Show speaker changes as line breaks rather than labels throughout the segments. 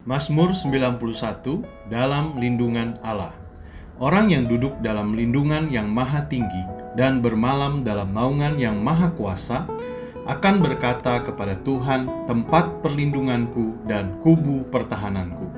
Mazmur 91, dalam lindungan Allah. Orang yang duduk dalam lindungan yang maha tinggi dan bermalam dalam naungan yang maha kuasa akan berkata kepada Tuhan, tempat perlindunganku dan kubu pertahananku,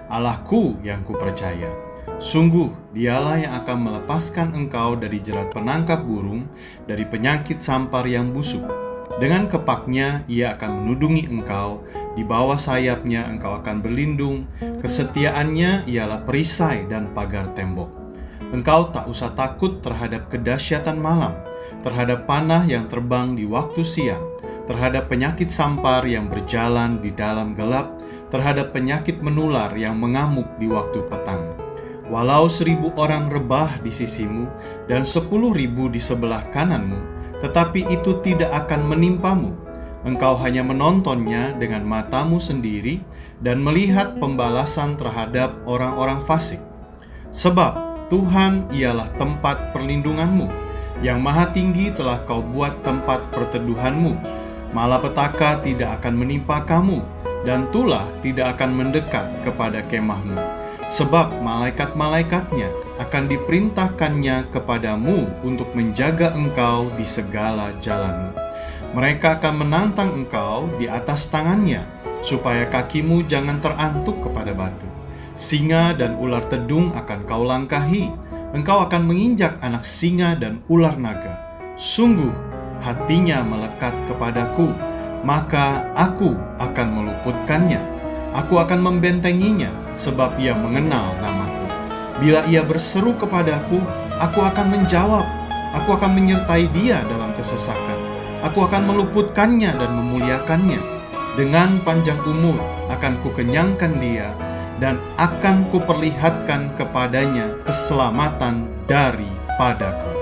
Allahku yang kupercaya. Sungguh dialah yang akan melepaskan engkau dari jerat penangkap burung, dari penyakit sampar yang busuk. Dengan kepaknya ia akan menudungi engkau, di bawah sayapnya engkau akan berlindung. Kesetiaannya ialah perisai dan pagar tembok. Engkau tak usah takut terhadap kedahsyatan malam, terhadap panah yang terbang di waktu siang, terhadap penyakit sampar yang berjalan di dalam gelap, terhadap penyakit menular yang mengamuk di waktu petang. Walau 1.000 orang rebah di sisimu dan 10.000 di sebelah kananmu, tetapi itu tidak akan menimpamu. Engkau hanya menontonnya dengan matamu sendiri dan melihat pembalasan terhadap orang-orang fasik. Sebab Tuhan ialah tempat perlindunganmu, yang maha tinggi telah kau buat tempat perteduhanmu. Malapetaka tidak akan menimpa kamu, dan tulah tidak akan mendekat kepada kemahmu. Sebab malaikat-malaikatnya akan diperintahkannya kepadamu untuk menjaga engkau di segala jalanmu. Mereka akan menantang engkau di atas tangannya, supaya kakimu jangan terantuk kepada batu. Singa dan ular tedung akan kau langkahi. Engkau akan menginjak anak singa dan ular naga. Sungguh hatinya melekat kepadaku, maka aku akan meluputkannya. Aku akan membentenginya, sebab ia mengenal namaku. Bila ia berseru kepadaku, aku akan menjawab. Aku akan menyertai dia dalam kesesakan. Aku akan meluputkannya dan memuliakannya. Dengan panjang umur akan kukenyangkan dia, dan akan kuperlihatkan kepadanya keselamatan daripadaku.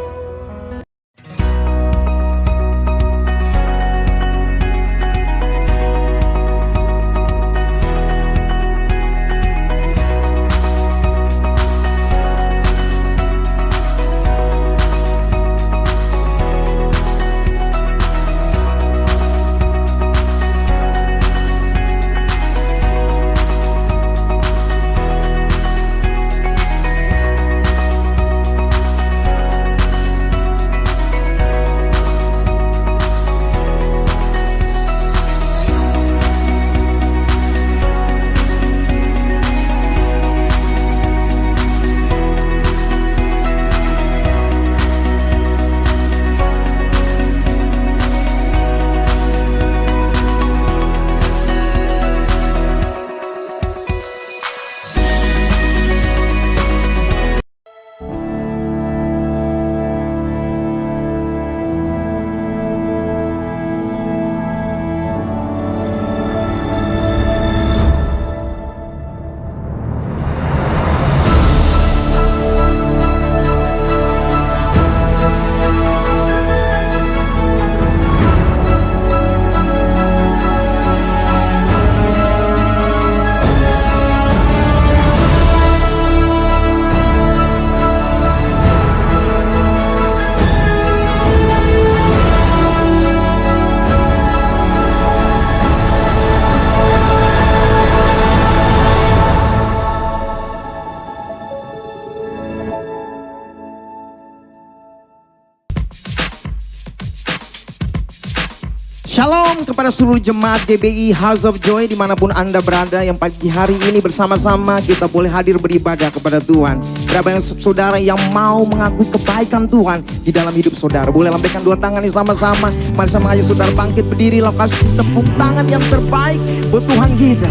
Shalom kepada seluruh jemaat GBI House of Joy dimanapun Anda berada, yang pagi hari ini bersama-sama kita boleh hadir beribadah kepada Tuhan. Berapa yang saudara yang mau mengakui kebaikan Tuhan di dalam hidup saudara, boleh lambaikan dua tangan ini sama-sama. Mari sama aja saudara bangkit berdiri, lakukan tepuk tangan yang terbaik buat Tuhan kita.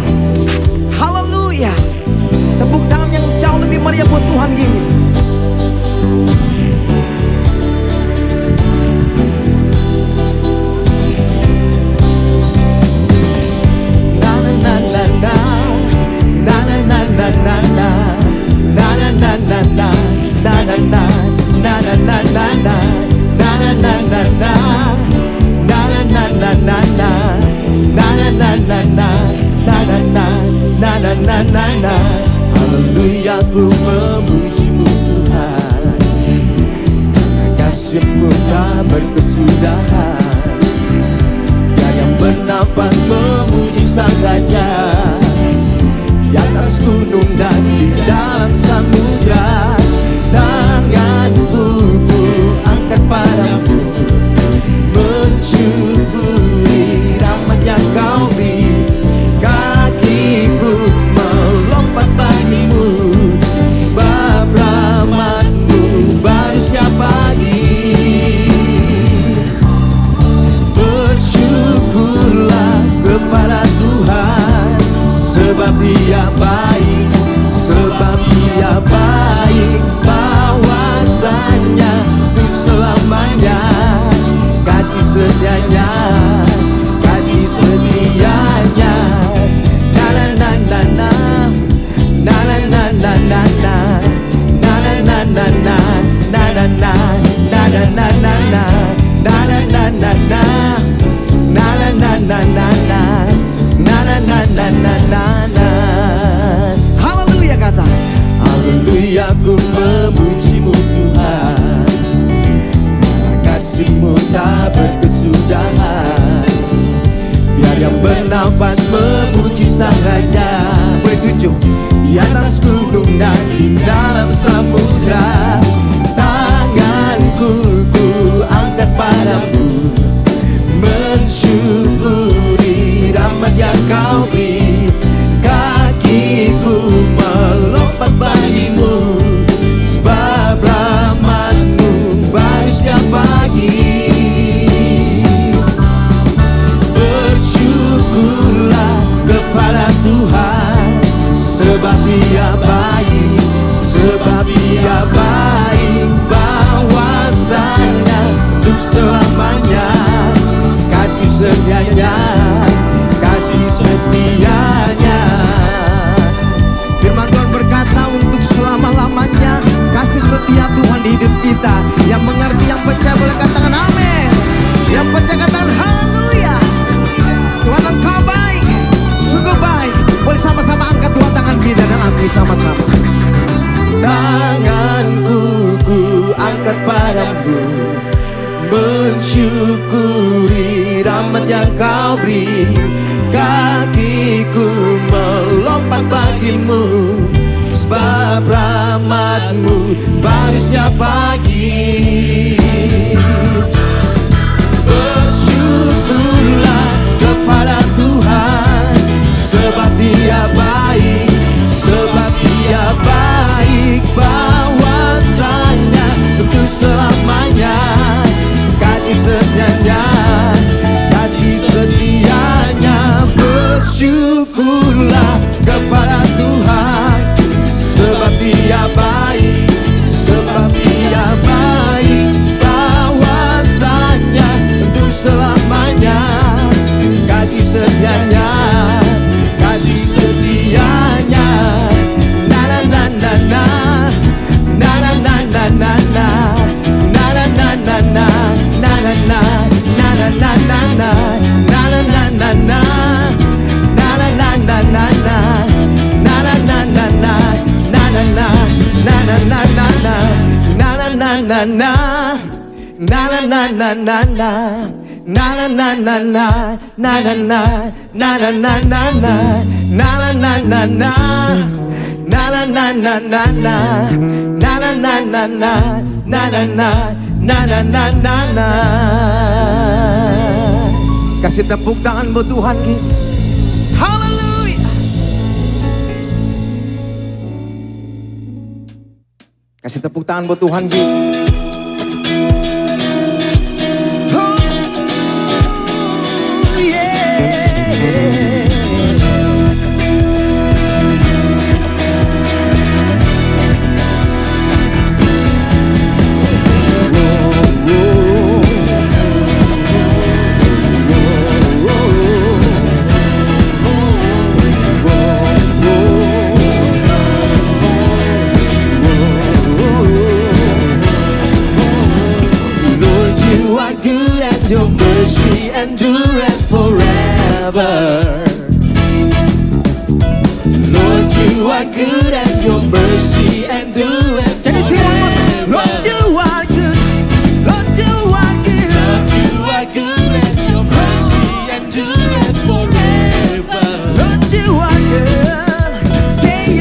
Haleluya. Tepuk tangan yang jauh lebih meriah buat Tuhan kita.
Haleluya, ku memujimu Tuhan, kasih-Mu tak berkesudahan. Dia yang bernafas memuji Sang Raja, atas gunung dan di dalam samudra. Tanganku ku angkat padamu, mensyukuri rahmat yang kau beri. Kakiku melompat bagimu, sebab rahmatmu baru setiap pagi. Bersyukurlah kepada Tuhan, sebab Dia baik, sebab Dia baik. Bahwasanya untuk selamanya, kasih setianya, kasih setianya. Na na na na na, na na na na na na, na na na na na, na na na, na na na na na, na na na na na, na na na na na na, na na na na na na na.
Haleluya kata.
Haleluya, ku memujimu Tuhan, kasih-Mu tak berkesudahan. Biar yang bernafas memuji Sang Raja.
Boleh tunjuk.
Di atas gunung dan di dalam samudra. Tanganku ku angkat padamu, mensyukuri rahmat yang kau beri. Kakiku melompat bagimu, sebab rahmatmu baru setiap pagi. Bersyukurlah kepada Tuhan, sebab Dia baik, sebab Dia baik. Bahwasanya untuk selamanya, kasih setianya, kasih setianya.
Firman Tuhan berkata untuk selama-lamanya kasih setia Tuhan di hidup kita. Yang mengerti, yang percaya boleh katakan amin. Yang percaya katakan haleluya. Tuhan Engkau baik, sungguh baik. Boleh sama-sama angkat dua tangan kita dan akui sama-sama.
Tanganku ku angkat padamu, mensyukuri rahmat yang kau beri. Kakiku melompat bagimu, sebab rahmatmu baru setiap pagi. Bersyukurlah kepada Tuhan, sebab Dia baik, sebab Dia baik. Bahwasanya untuk selamanya, kasih setianya, kasih setianya. Bersyukurlah kepada Tuhan, sebab Dia baik, sebab Dia baik. Bahwasanya untuk selamanya, kasih setianya, kasih setianya. Na na na na na, na na na na na na, na na na na na, na na na, na na na na na, na na na na na, na na na na na na, na na na na na, na na na, na na na na na, na na na na na, na na na na na na. Na na na na na, na na na, na na na na na, na na na na na, na na na na na na, na na na na na, na na na, na na na na na.
Kasih tepuk tangan buat Tuhan kita. Haleluya. Kasih tepuk tangan buat Tuhan kita.
Your mercy endureth forever. Lord, you are good and your mercy endureth
Can you sing one more time? Lord, you are good. Lord, you are good.
Lord, you are good and your mercy endureth forever.
Lord, you are good. Say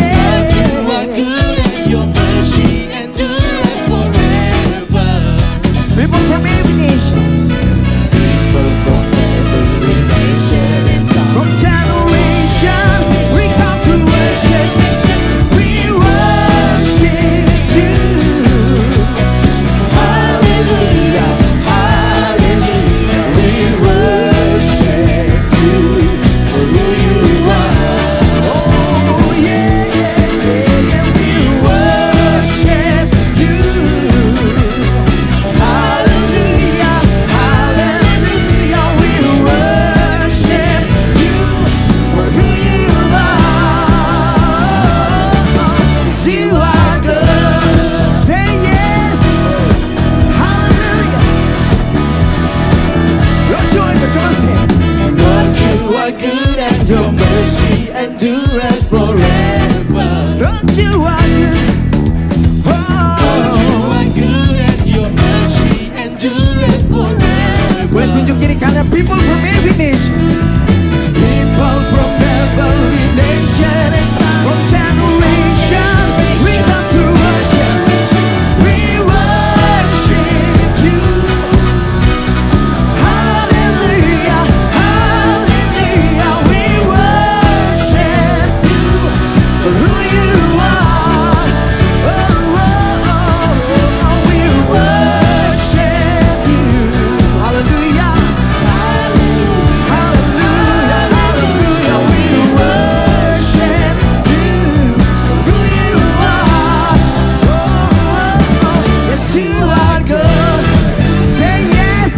endureth forever.
Lord, you are good.
Lord, you are good and your mercy endureth forever.
Gue tunjukin karena people from every nation,
People from every nation and
from generation, we come to worship.
we worship you.
Hallelujah, hallelujah, we worship you for who you are. Oh, oh, oh, oh, we worship you. Hallelujah, hallelujah, hallelujah, we worship you for who you are. Oh, oh, oh, yes, you are good. Say yes.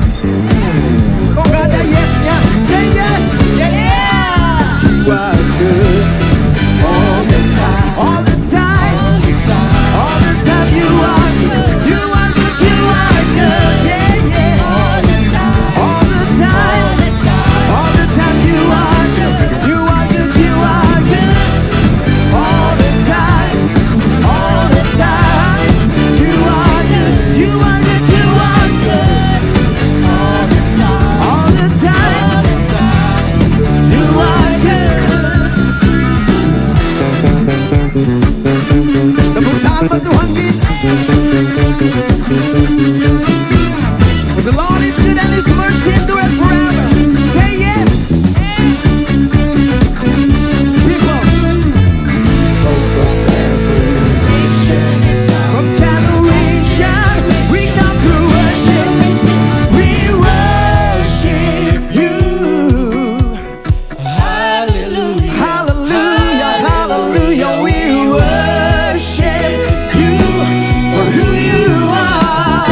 Kok gak ada yes-nya? Say yes. Yeah.
You are good all the time.
All the time, all the time you are good. You are good, you are good. Yeah, yeah. All the time, all the time you are good. You are good, you are good. All the time, all the time you are good. You are good, you are good. All the time you are good. Tepuk tangan buat Tuhan kita. For the Lord is good and His mercy endureth forever. Say yes. People from generation, we come to worship. We worship you.
Hallelujah.
Hallelujah, hallelujah, we worship you for who you are.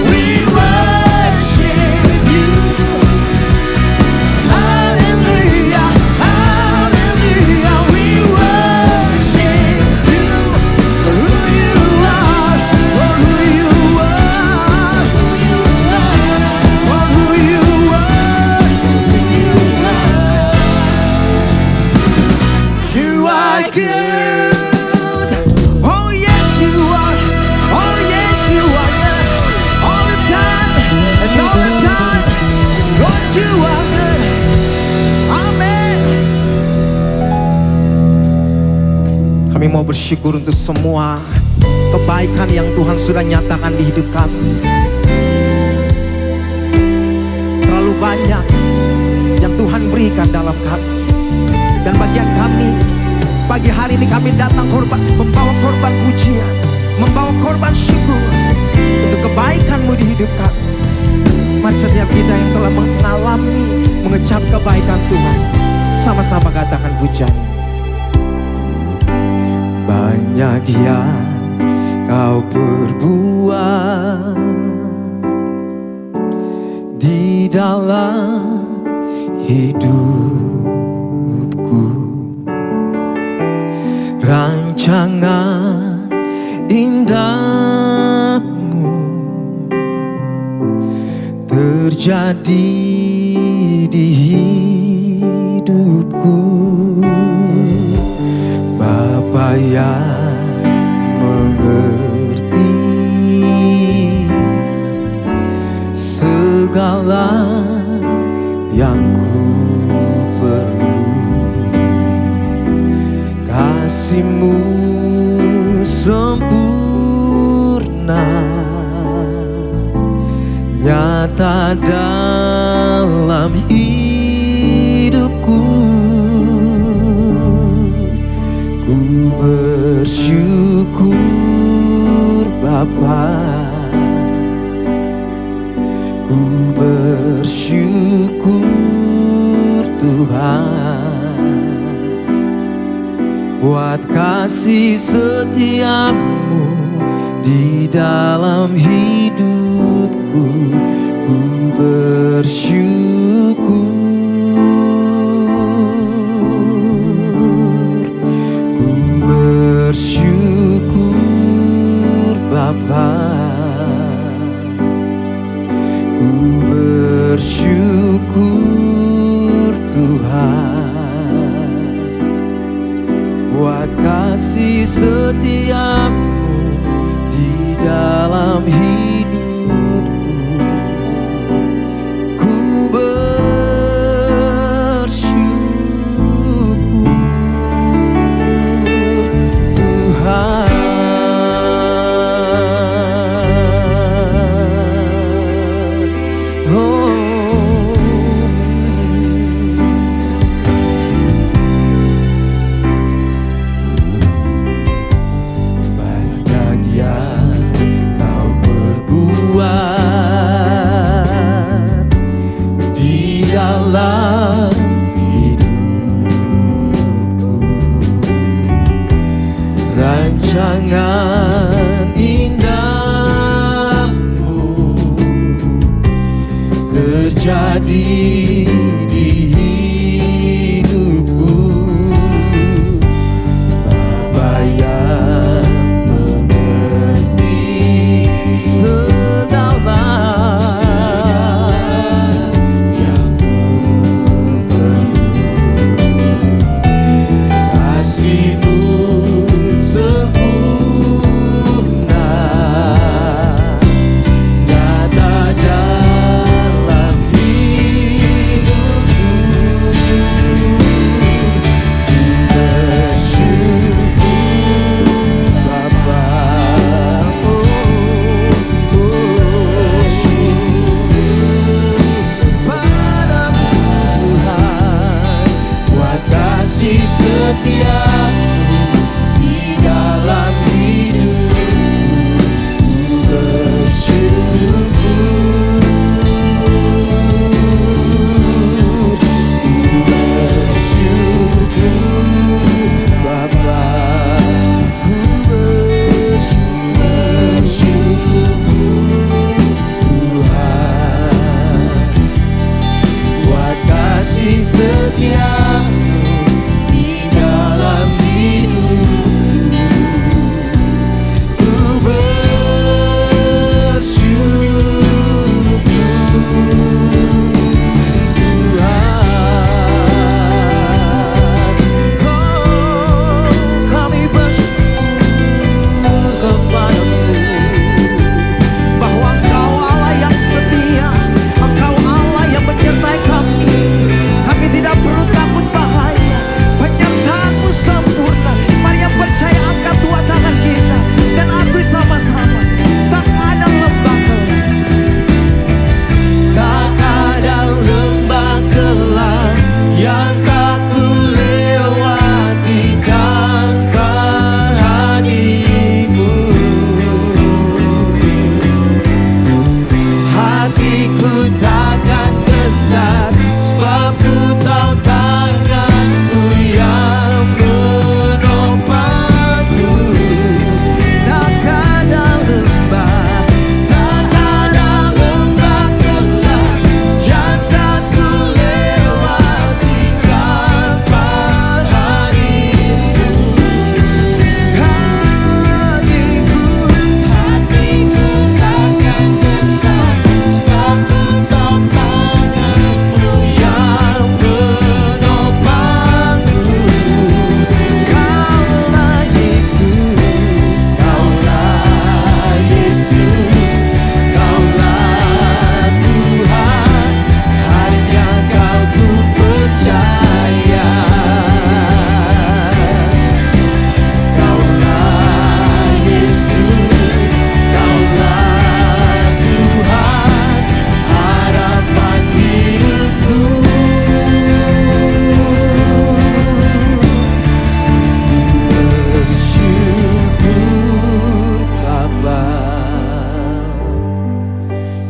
We worship you. Hallelujah, hallelujah, we worship you for who you are, for who you are, for who you are. You are good. Oh yes you are. Oh yes you are good. All the time and all the time. Lord you are good. Amen. Kami mau bersyukur untuk semua kebaikan yang Tuhan sudah nyatakan di hidup kami. Terlalu banyak yang Tuhan berikan dalam kami. Dan bagian kami, pagi hari ini kami datang membawa korban pujian, membawa korban syukur untuk kebaikan-Mu di hidup kami. Mari setiap kita yang telah mengalami, mengecap kebaikan Tuhan, sama-sama katakan pujian. Banyak yang Kau perbuat di dalam hidupku, rancangan indahmu terjadi di hidupku. Bapa yang mengerti segala yang ku perlu, kasih-Mu sempurna nyata dalam hidupku. Ku bersyukur Bapa, ku bersyukur Tuhan buat kasih setiamu di dalam hidupku. Ku bersyukur, ku bersyukur Bapa, ku bersyukur Tuhan.
kasih setiamu di dalam hidupku. Ku bersyukur Tuhan. Rancangan indahmu terjadi di hidupku. Bapa yang mengerti segala yang ku perlu, kasih-Mu sempurna nyata dalam hidupku. Bersyukur Bapa, bersyukur padamu Tuhan, buat kasih setiamu di dalam hidupku. Bersyukur, bersyukur Bapa, bersyukur Tuhan, buat kasih setiamu di dalam hidupku. Ku bersyukur Tuhan. Oh, kami bersyukur kepadamu bahwa Engkau Allah yang setia, Engkau Allah yang menyertai kami. Kami tidak perlu takut bahaya, penyertaan-Mu sempurna. Mari yang percaya angkat dua tangan kita dan akui sama-sama, tak ada lembah kelam, tak ada lembah kelam yang tak kulewati tanpa hadir-Mu. Hatiku takkan gentar, sebab ku tahu tangan-Mu yang menopangku. Tak ada lembah, tak ada lembah kelam yang tak kulewati tanpa hadir-Mu. Hatiku takkan gentar, sebab ku tahu tangan-Mu yang menopangku. Kaulah Yesus, Kaulah Yesus, Kaulah Tuhan, hanya Kau ku percaya. Kaulah Yesus, Kaulah Tuhan, harapan hidupku. Bersyukur Bapa,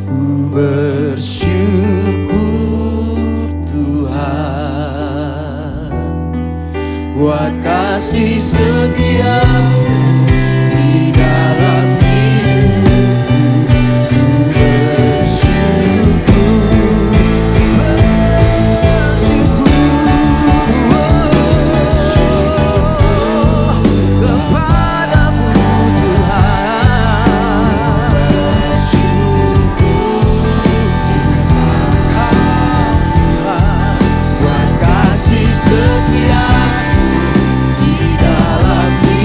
ku bersyukur Tuhan, buat kasih setiamu di dalam hidupku. Bersyukur, bersyukur kepadamu Tuhan. Bersyukur Tuhan, buat kasih setiamu di dalam hidupku.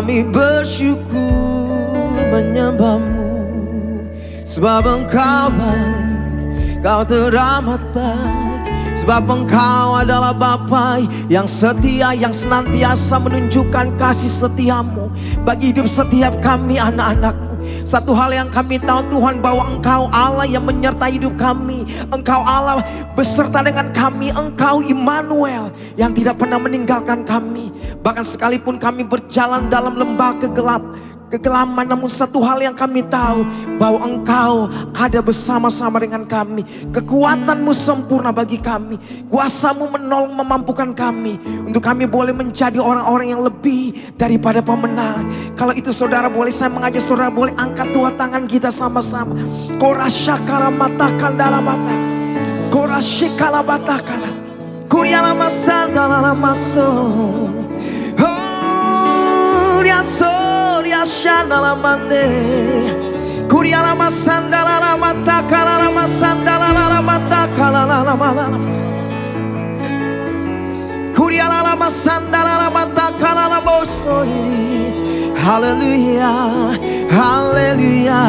Kami bersyukur menyembah-Mu, sebab Engkau baik, Kau teramat baik. Sebab Engkau adalah Bapa yang setia, yang senantiasa menunjukkan kasih setia-Mu bagi hidup setiap kami anak-anak-Mu. Satu hal yang kami tahu Tuhan, bahwa Engkau Allah yang menyertai hidup kami. Engkau Allah beserta dengan kami. Engkau Immanuel yang tidak pernah meninggalkan kami. Bahkan sekalipun kami berjalan dalam lembah kegelapan, namun satu hal yang kami tahu, bahwa Engkau ada bersama-sama dengan kami. Kekuatan-Mu sempurna bagi kami. Kuasa-Mu menolong, memampukan kami untuk kami boleh menjadi orang-orang yang lebih daripada pemenang. Kalau itu saudara, boleh saya mengajak saudara boleh angkat dua tangan kita sama-sama. Korashakala matakan dalam mata, korashikala matakan, kuriala masal dalam maso, Shana la mande, Kuria la masanda la mata, kala la masanda la mata, kala la mala, Kuria la masanda la mata, kala la bosoi. Haleluya, haleluya,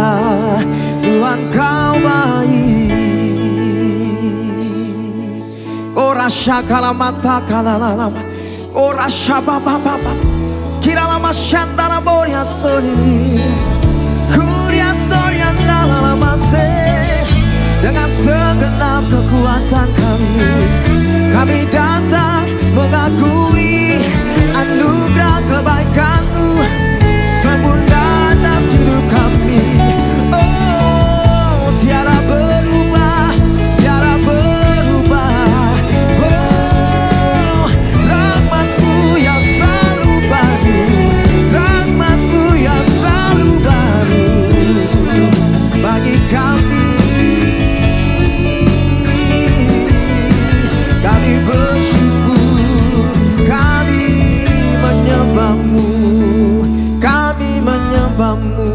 Tuhan Kau baik. Ora shakala mata, kala la, ora shababa baba. Kira lama shanda la boria soli, kuria soli andala la mase. Dengan segenap kekuatan kami datang mengakui anugerah kebaikan-Mu sempurna atas hidup kami. Oh, tiada berubah, tiada berubah. Oh, rahmat-Mu yang selalu baru, rahmat-Mu yang selalu baru bagi kami. Kami bersyukur, kami menyembah-Mu, kami menyembah-Mu.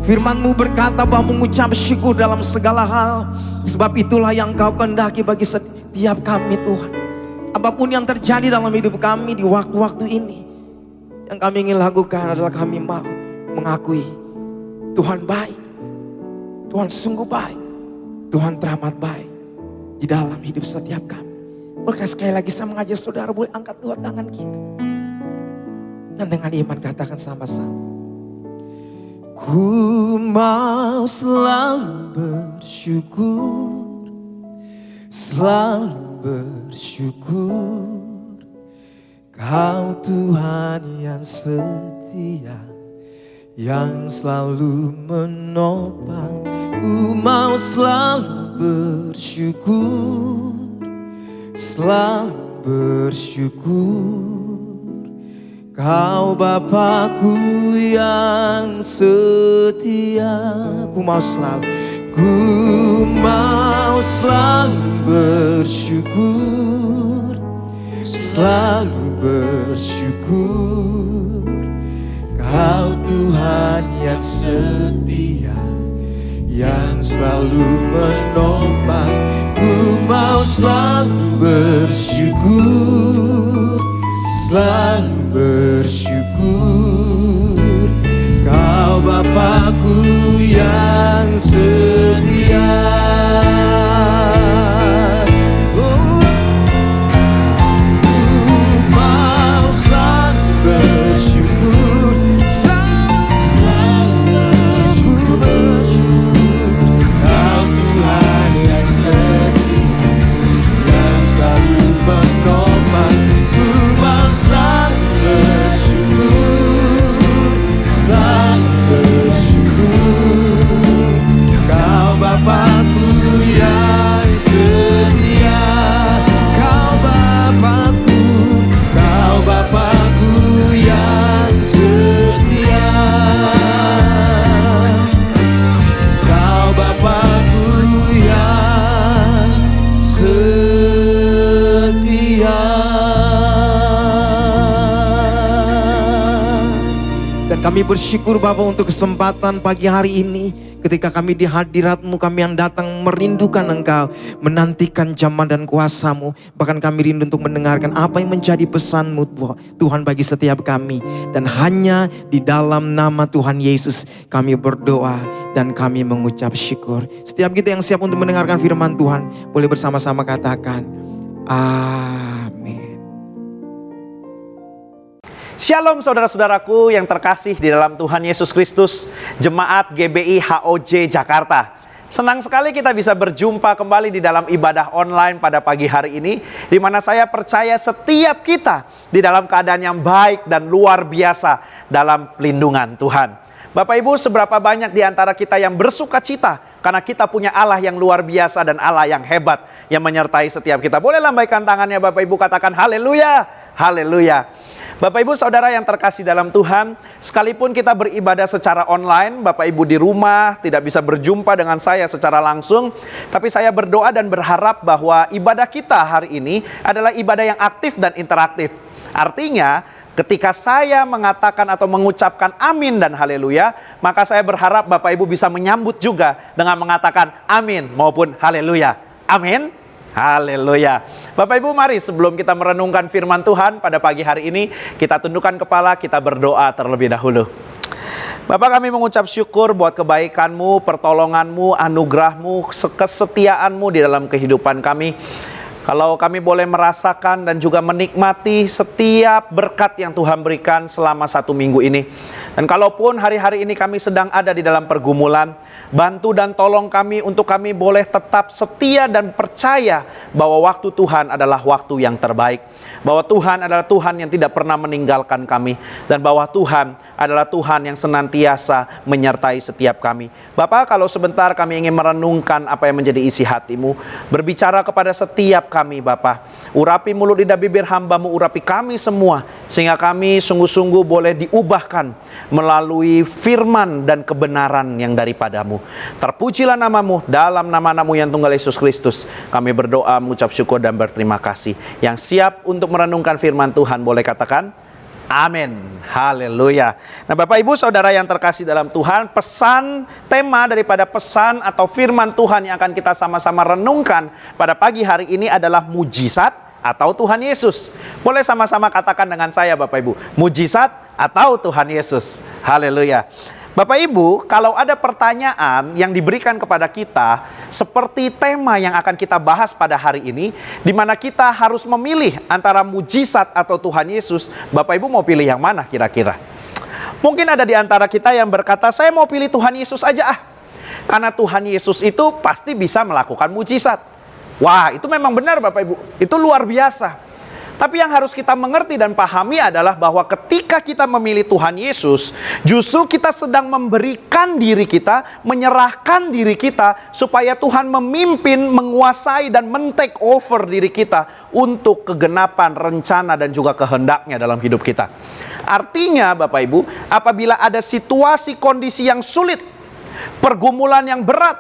Firman-Mu berkata bahwa mengucap syukur dalam segala hal, sebab itulah yang Kau kehendaki bagi setiap kami Tuhan. Apapun yang terjadi dalam hidup kami di waktu-waktu ini, yang kami ingin lakukan adalah kami mau mengakui Tuhan baik, Tuhan sungguh baik, Tuhan teramat baik di dalam hidup setiap kami. Boleh sekali lagi saya mengajak saudara boleh angkat dua tangan kita, dan dengan iman katakan sama-sama. Ku mau selalu bersyukur, selalu bersyukur. Kau Tuhan yang setia, yang selalu menopang. Ku mau selalu bersyukur, selalu bersyukur. Kau Bapakku yang setia. Ku mau selalu bersyukur, selalu bersyukur. Kau Tuhan yang setia, yang selalu menopang. Ku mau selalu bersyukur, selalu bersyukur. Kau Bapakku yang setia. Kami bersyukur Bapa untuk kesempatan pagi hari ini.
Ketika kami di hadirat-Mu, kami yang datang merindukan Engkau, menantikan zaman dan kuasa-Mu. Bahkan kami rindu untuk mendengarkan apa yang menjadi pesan-Mu Tuhan bagi setiap kami. Dan hanya di dalam nama Tuhan Yesus kami berdoa dan kami mengucap syukur. Setiap kita yang siap untuk mendengarkan firman Tuhan, boleh bersama-sama katakan amin.
Shalom saudara-saudaraku yang terkasih di dalam Tuhan Yesus Kristus, Jemaat GBI HOJ Jakarta. Senang sekali kita bisa berjumpa kembali di dalam ibadah online pada pagi hari ini, di mana saya percaya setiap kita di dalam keadaan yang baik dan luar biasa dalam pelindungan Tuhan. Bapak Ibu, seberapa banyak di antara kita yang bersuka cita karena kita punya Allah yang luar biasa dan Allah yang hebat yang menyertai setiap kita. Boleh lambaikan tangannya Bapak Ibu, katakan haleluya, haleluya. Bapak Ibu Saudara yang terkasih dalam Tuhan, sekalipun kita beribadah secara online, Bapak Ibu di rumah tidak bisa berjumpa dengan saya secara langsung, tapi saya berdoa dan berharap bahwa ibadah kita hari ini adalah ibadah yang aktif dan interaktif. Artinya, ketika saya mengatakan atau mengucapkan amin dan haleluya, maka saya berharap Bapak Ibu bisa menyambut juga dengan mengatakan amin maupun haleluya. Amin. Haleluya. Bapak Ibu, mari sebelum kita merenungkan firman Tuhan pada pagi hari ini, kita tundukkan kepala, kita berdoa terlebih dahulu. Bapak, kami mengucap syukur buat kebaikan-Mu, pertolongan-Mu, anugerah-Mu, kesetiaan-Mu di dalam kehidupan kami. Kalau kami boleh merasakan dan juga menikmati setiap berkat yang Tuhan berikan selama 1 minggu ini. Dan kalaupun hari-hari ini kami sedang ada di dalam pergumulan, bantu dan tolong kami untuk kami boleh tetap setia dan percaya bahwa waktu Tuhan adalah waktu yang terbaik. Bahwa Tuhan adalah Tuhan yang tidak pernah meninggalkan kami. Dan bahwa Tuhan adalah Tuhan yang senantiasa menyertai setiap kami. Bapak, kalau sebentar kami ingin merenungkan apa yang menjadi isi hati-Mu. Berbicara kepada setiap kami Bapak. Urapi mulut lidah bibir hamba-Mu, urapi kami semua. Sehingga kami sungguh-sungguh boleh diubahkan melalui firman dan kebenaran yang daripada-Mu. Terpujilah nama-Mu, dalam nama-Mu yang tunggal Yesus Kristus. Kami berdoa, mengucap syukur dan berterima kasih. Yang siap untuk merenungkan firman Tuhan boleh katakan amin. Haleluya. Nah Bapak Ibu Saudara yang terkasih dalam Tuhan, pesan tema daripada pesan atau firman Tuhan yang akan kita sama-sama renungkan pada pagi hari ini adalah mujizat atau Tuhan Yesus. Boleh sama-sama katakan dengan saya Bapak Ibu, mujizat atau Tuhan Yesus. Haleluya. Bapak Ibu, kalau ada pertanyaan yang diberikan kepada kita seperti tema yang akan kita bahas pada hari ini, di mana kita harus memilih antara mujizat atau Tuhan Yesus, Bapak Ibu mau pilih yang mana kira-kira? Mungkin ada di antara kita yang berkata, saya mau pilih Tuhan Yesus aja karena Tuhan Yesus itu pasti bisa melakukan mujizat. Wah, itu memang benar Bapak Ibu, itu luar biasa. Tapi yang harus kita mengerti dan pahami adalah bahwa ketika kita memilih Tuhan Yesus, justru kita sedang memberikan diri kita, menyerahkan diri kita, supaya Tuhan memimpin, menguasai, dan men-take over diri kita untuk kegenapan rencana dan juga kehendaknya dalam hidup kita. Artinya Bapak Ibu, apabila ada situasi kondisi yang sulit, pergumulan yang berat,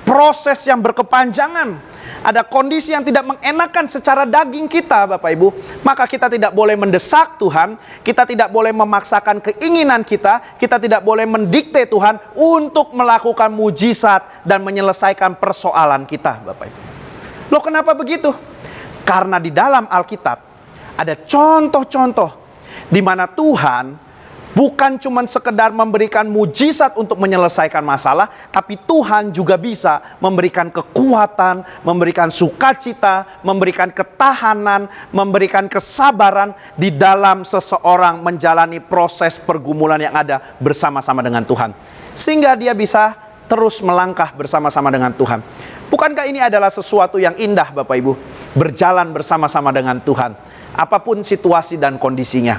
proses yang berkepanjangan, ada kondisi yang tidak mengenakan secara daging kita Bapak Ibu, maka kita tidak boleh mendesak Tuhan, kita tidak boleh memaksakan keinginan kita tidak boleh mendikte Tuhan untuk melakukan mujizat dan menyelesaikan persoalan kita Bapak Ibu. Loh kenapa begitu? Karena di dalam Alkitab ada contoh-contoh di mana Tuhan bukan cuma sekedar memberikan mujizat untuk menyelesaikan masalah, tapi Tuhan juga bisa memberikan kekuatan, memberikan sukacita, memberikan ketahanan, memberikan kesabaran di dalam seseorang menjalani proses pergumulan yang ada bersama-sama dengan Tuhan. Sehingga dia bisa terus melangkah bersama-sama dengan Tuhan. Bukankah ini adalah sesuatu yang indah Bapak Ibu? Berjalan bersama-sama dengan Tuhan, apapun situasi dan kondisinya.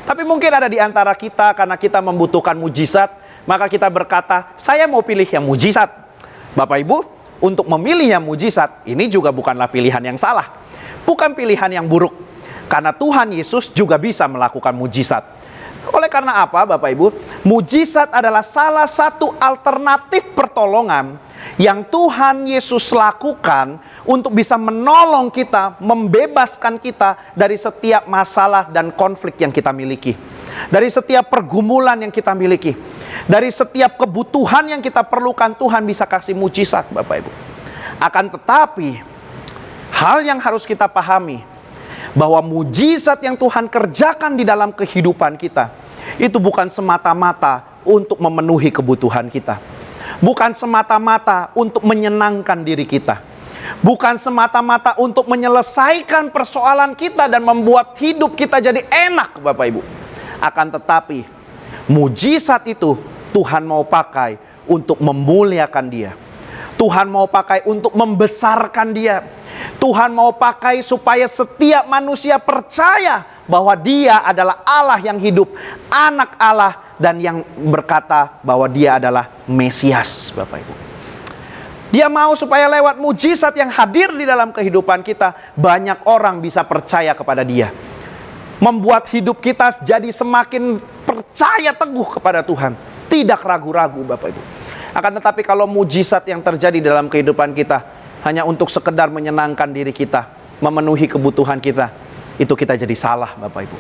Tapi mungkin ada di antara kita, karena kita membutuhkan mujizat, maka kita berkata, saya mau pilih yang mujizat. Bapak Ibu, untuk memilih yang mujizat, ini juga bukanlah pilihan yang salah. Bukan pilihan yang buruk. Karena Tuhan Yesus juga bisa melakukan mujizat. Oleh karena apa Bapak Ibu? Mujizat adalah salah satu alternatif pertolongan yang Tuhan Yesus lakukan untuk bisa menolong kita, membebaskan kita dari setiap masalah dan konflik yang kita miliki. Dari setiap pergumulan yang kita miliki. Dari setiap kebutuhan yang kita perlukan, Tuhan bisa kasih mujizat, Bapak Ibu. Akan tetapi, hal yang harus kita pahami, bahwa mujizat yang Tuhan kerjakan di dalam kehidupan kita, itu bukan semata-mata untuk memenuhi kebutuhan kita. Bukan semata-mata untuk menyenangkan diri kita. Bukan semata-mata untuk menyelesaikan persoalan kita dan membuat hidup kita jadi enak, Bapak Ibu. Akan tetapi, mujizat itu Tuhan mau pakai untuk memuliakan Dia. Tuhan mau pakai untuk membesarkan Dia. Tuhan mau pakai supaya setiap manusia percaya bahwa Dia adalah Allah yang hidup, anak Allah, dan yang berkata bahwa Dia adalah Mesias, Bapak Ibu. Dia mau supaya lewat mujizat yang hadir di dalam kehidupan kita, banyak orang bisa percaya kepada Dia. Membuat hidup kita jadi semakin percaya teguh kepada Tuhan. Tidak ragu-ragu, Bapak Ibu. Akan tetapi kalau mujizat yang terjadi dalam kehidupan kita hanya untuk sekedar menyenangkan diri kita, memenuhi kebutuhan kita, itu kita jadi salah, Bapak Ibu.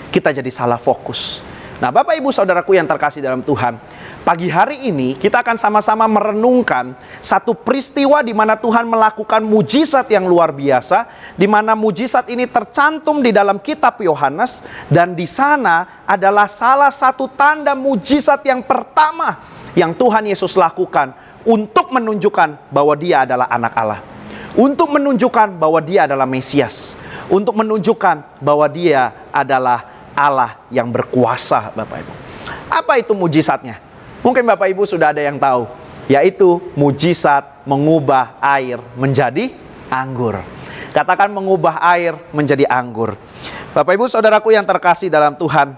Kita jadi salah fokus. Nah, Bapak Ibu saudaraku yang terkasih dalam Tuhan, pagi hari ini kita akan sama-sama merenungkan satu peristiwa di mana Tuhan melakukan mujizat yang luar biasa, di mana mujizat ini tercantum di dalam kitab Yohanes, dan di sana adalah salah satu tanda mujizat yang pertama yang Tuhan Yesus lakukan untuk menunjukkan bahwa Dia adalah anak Allah, untuk menunjukkan bahwa Dia adalah Mesias, untuk menunjukkan bahwa Dia adalah Allah yang berkuasa, Bapak Ibu. Apa itu mujizatnya? Mungkin Bapak Ibu sudah ada yang tahu, yaitu mujizat mengubah air menjadi anggur. Katakan mengubah air menjadi anggur. Bapak Ibu saudaraku yang terkasih dalam Tuhan,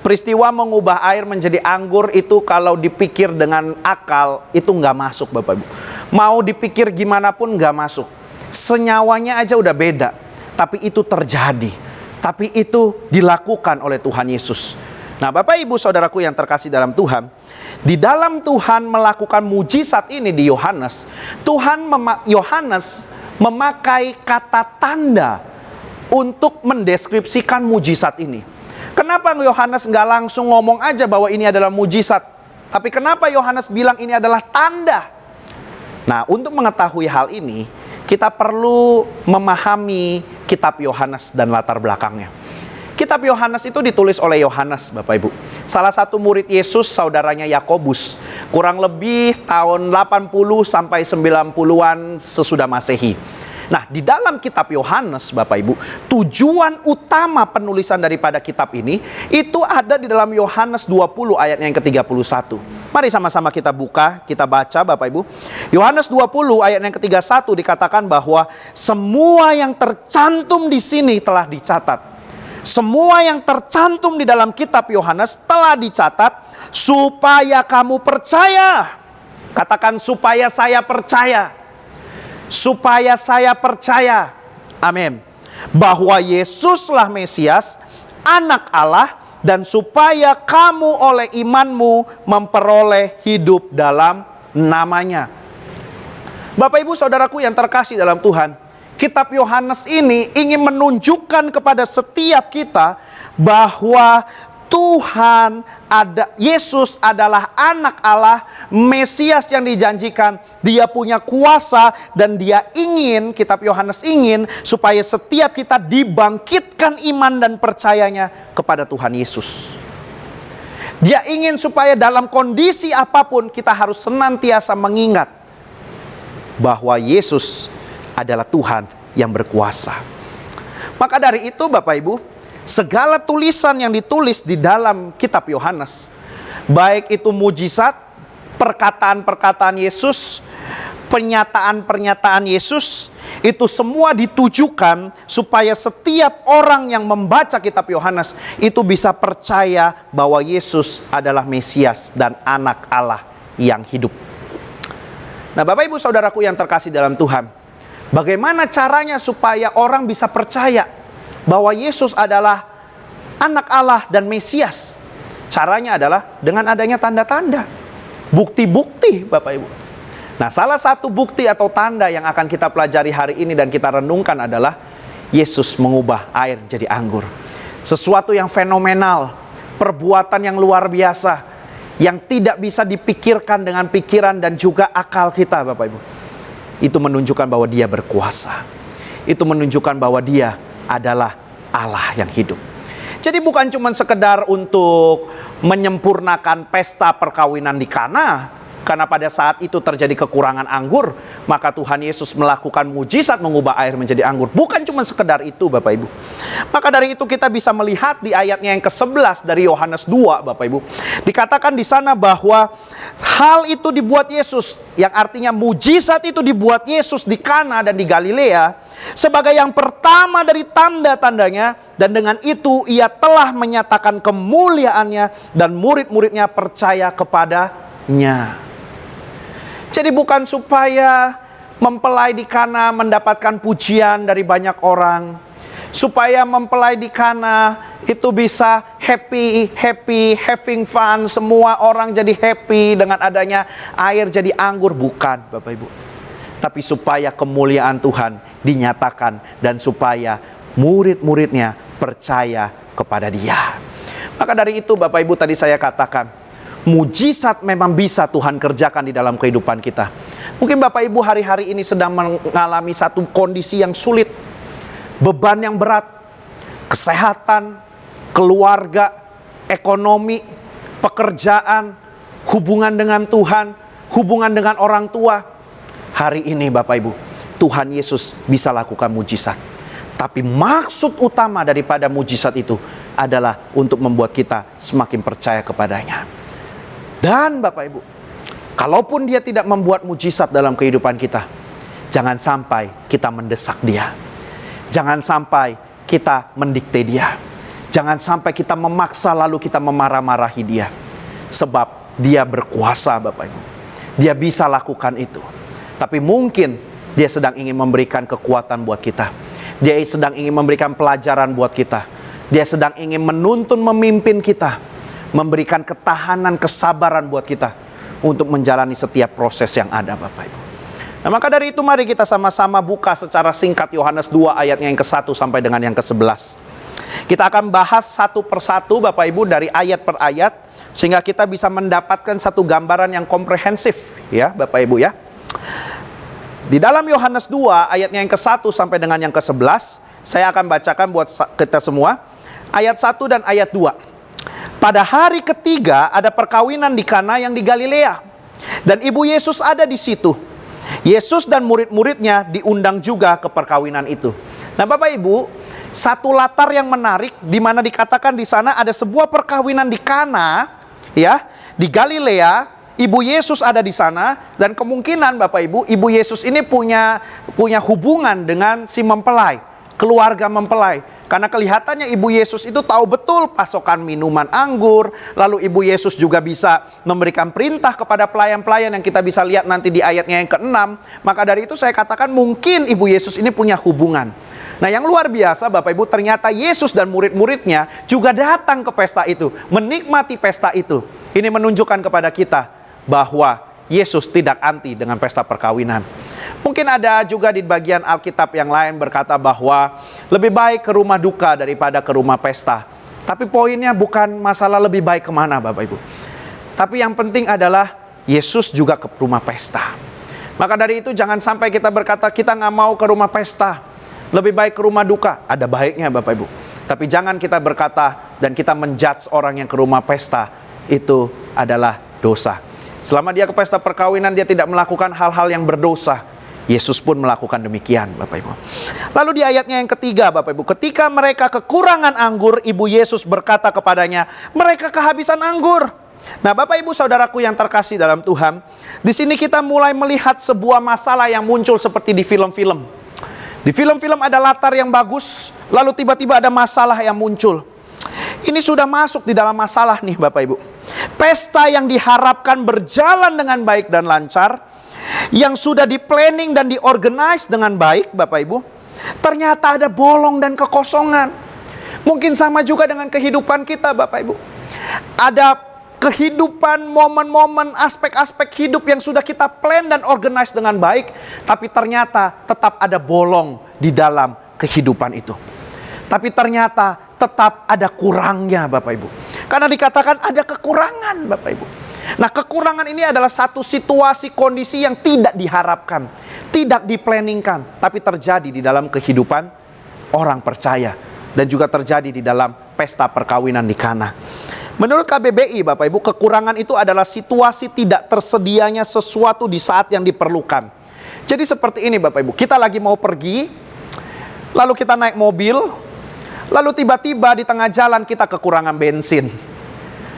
peristiwa mengubah air menjadi anggur itu kalau dipikir dengan akal itu nggak masuk, Bapak Ibu. Mau dipikir gimana pun nggak masuk. Senyawanya aja udah beda, tapi itu terjadi. Tapi itu dilakukan oleh Tuhan Yesus. Nah, Bapak Ibu saudaraku yang terkasih dalam Tuhan, di dalam Tuhan melakukan mujizat ini di Yohanes, Yohanes memakai kata tanda untuk mendeskripsikan mujizat ini. Kenapa Yohanes nggak langsung ngomong aja bahwa ini adalah mujizat, tapi kenapa Yohanes bilang ini adalah tanda? Nah, untuk mengetahui hal ini, kita perlu memahami kitab Yohanes dan latar belakangnya. Kitab Yohanes itu ditulis oleh Yohanes, Bapak Ibu. Salah satu murid Yesus, saudaranya Yakobus. Kurang lebih tahun 80 sampai 90-an sesudah Masehi. Nah, di dalam kitab Yohanes, Bapak Ibu, tujuan utama penulisan daripada kitab ini itu ada di dalam Yohanes 20 ayatnya yang ke-31. Mari sama-sama kita buka, kita baca, Bapak Ibu. Yohanes 20 ayat yang ke-31 dikatakan bahwa semua yang tercantum di sini telah dicatat. Semua yang tercantum di dalam kitab Yohanes telah dicatat supaya kamu percaya. Katakan supaya saya percaya. Supaya saya percaya, amin, bahwa Yesuslah Mesias, anak Allah, dan supaya kamu oleh imanmu memperoleh hidup dalam namanya. Bapak Ibu saudaraku yang terkasih dalam Tuhan, kitab Yohanes ini ingin menunjukkan kepada setiap kita bahwa Yesus adalah anak Allah, Mesias yang dijanjikan. Dia punya kuasa dan dia ingin, kitab Yohanes ingin supaya setiap kita dibangkitkan iman dan percayanya kepada Tuhan Yesus. Dia ingin supaya dalam kondisi apapun kita harus senantiasa mengingat bahwa Yesus adalah Tuhan yang berkuasa. Maka dari itu Bapak Ibu, segala tulisan yang ditulis di dalam kitab Yohanes, baik itu mujizat, perkataan-perkataan Yesus, pernyataan-pernyataan Yesus, itu semua ditujukan supaya setiap orang yang membaca kitab Yohanes itu bisa percaya bahwa Yesus adalah Mesias dan anak Allah yang hidup. Nah, Bapak Ibu saudaraku yang terkasih dalam Tuhan, bagaimana caranya supaya orang bisa percaya bahwa Yesus adalah anak Allah dan Mesias? Caranya adalah dengan adanya tanda-tanda, bukti-bukti, Bapak Ibu. Nah, salah satu bukti atau tanda yang akan kita pelajari hari ini dan kita renungkan adalah Yesus mengubah air jadi anggur. Sesuatu yang fenomenal, perbuatan yang luar biasa, yang tidak bisa dipikirkan dengan pikiran dan juga akal kita, Bapak Ibu. Itu menunjukkan bahwa Dia berkuasa. Itu menunjukkan bahwa Dia adalah Allah yang hidup. Jadi bukan cuma sekedar untuk menyempurnakan pesta perkawinan di Kana, karena pada saat itu terjadi kekurangan anggur, maka Tuhan Yesus melakukan mujizat mengubah air menjadi anggur. Bukan cuma sekedar itu, Bapak Ibu. Maka dari itu kita bisa melihat di ayatnya yang ke-11 dari Yohanes 2, Bapak Ibu. Dikatakan di sana bahwa hal itu dibuat Yesus, yang artinya mujizat itu dibuat Yesus di Kana dan di Galilea sebagai yang pertama dari tanda-tandanya, dan dengan itu Ia telah menyatakan kemuliaannya dan murid-muridnya percaya kepadanya. Jadi bukan supaya mempelai di Kana mendapatkan pujian dari banyak orang, supaya mempelai di Kana itu bisa happy, having fun, semua orang jadi happy dengan adanya air jadi anggur. Bukan, Bapak Ibu. Tapi supaya kemuliaan Tuhan dinyatakan dan supaya murid-muridnya percaya kepada Dia. Maka dari itu, Bapak Ibu, tadi saya katakan, mujizat memang bisa Tuhan kerjakan di dalam kehidupan kita. Mungkin Bapak Ibu hari-hari ini sedang mengalami satu kondisi yang sulit, beban yang berat, kesehatan, keluarga, ekonomi, pekerjaan, hubungan dengan Tuhan, hubungan dengan orang tua. Hari ini Bapak Ibu, Tuhan Yesus bisa lakukan mujizat. Tapi maksud utama daripada mujizat itu adalah untuk membuat kita semakin percaya kepadanya. Dan Bapak Ibu, kalaupun Dia tidak membuat mujizat dalam kehidupan kita, jangan sampai kita mendesak Dia. Jangan sampai kita mendikte Dia. Jangan sampai kita memaksa lalu kita memarah-marahi Dia. Sebab Dia berkuasa, Bapak Ibu. Dia bisa lakukan itu. Tapi mungkin Dia sedang ingin memberikan kekuatan buat kita. Dia sedang ingin memberikan pelajaran buat kita. Dia sedang ingin menuntun, memimpin kita, memberikan ketahanan, kesabaran buat kita untuk menjalani setiap proses yang ada, Bapak Ibu. Nah, maka dari itu mari kita sama-sama buka secara singkat Yohanes 2 ayatnya yang ke-1 sampai dengan yang ke-11. Kita akan bahas satu persatu, Bapak Ibu, dari ayat per ayat, sehingga kita bisa mendapatkan satu gambaran yang komprehensif, ya Bapak Ibu ya. Di dalam Yohanes 2 ayatnya yang ke-1 sampai dengan yang ke-11, saya akan bacakan buat kita semua. Ayat 1 dan ayat 2. Pada hari ketiga ada perkawinan di Kana yang di Galilea, dan ibu Yesus ada di situ. Yesus dan murid-muridnya diundang juga ke perkawinan itu. Nah Bapak Ibu, satu latar yang menarik di mana dikatakan di sana ada sebuah perkawinan di Kana, ya, di Galilea. Ibu Yesus ada di sana, dan kemungkinan Bapak Ibu, ibu Yesus ini punya hubungan dengan si mempelai, keluarga mempelai. Karena kelihatannya ibu Yesus itu tahu betul pasokan minuman anggur. Lalu ibu Yesus juga bisa memberikan perintah kepada pelayan-pelayan yang kita bisa lihat nanti di ayatnya yang ke-6. Maka dari itu saya katakan mungkin ibu Yesus ini punya hubungan. Nah yang luar biasa Bapak Ibu, ternyata Yesus dan murid-muridnya juga datang ke pesta itu, menikmati pesta itu. Ini menunjukkan kepada kita bahwa Yesus tidak anti dengan pesta perkawinan. Mungkin ada juga di bagian Alkitab yang lain berkata bahwa lebih baik ke rumah duka daripada ke rumah pesta. Tapi poinnya bukan masalah lebih baik kemana Bapak Ibu. Tapi yang penting adalah Yesus juga ke rumah pesta. Maka dari itu jangan sampai kita berkata kita nggak mau ke rumah pesta, lebih baik ke rumah duka. Ada baiknya Bapak Ibu. Tapi jangan kita berkata dan kita menjudge orang yang ke rumah pesta itu adalah dosa. Selama dia ke pesta perkawinan, dia tidak melakukan hal-hal yang berdosa. Yesus pun melakukan demikian, Bapak Ibu. Lalu di ayatnya yang ketiga, Bapak Ibu, ketika mereka kekurangan anggur, ibu Yesus berkata kepadanya, mereka kehabisan anggur. Nah, Bapak Ibu saudaraku yang terkasih dalam Tuhan, di sini kita mulai melihat sebuah masalah yang muncul seperti di film-film. Di film-film ada latar yang bagus, lalu tiba-tiba ada masalah yang muncul. Ini sudah masuk di dalam masalah nih Bapak Ibu. Pesta yang diharapkan berjalan dengan baik dan lancar, yang sudah di-planning dan di-organize dengan baik Bapak Ibu, ternyata ada bolong dan kekosongan. Mungkin sama juga dengan kehidupan kita Bapak Ibu. Ada kehidupan, momen-momen, aspek-aspek hidup yang sudah kita plan dan organize dengan baik, tapi ternyata tetap ada bolong di dalam kehidupan itu. Tapi ternyata tetap ada kurangnya Bapak Ibu. Karena dikatakan ada kekurangan Bapak Ibu. Nah, kekurangan ini adalah satu situasi kondisi yang tidak diharapkan, tidak diplanningkan, tapi terjadi di dalam kehidupan orang percaya dan juga terjadi di dalam pesta perkawinan di Kana. Menurut KBBI, Bapak Ibu, kekurangan itu adalah situasi tidak tersedianya sesuatu di saat yang diperlukan. Jadi seperti ini Bapak Ibu, kita lagi mau pergi, lalu kita naik mobil, lalu tiba-tiba di tengah jalan kita kekurangan bensin.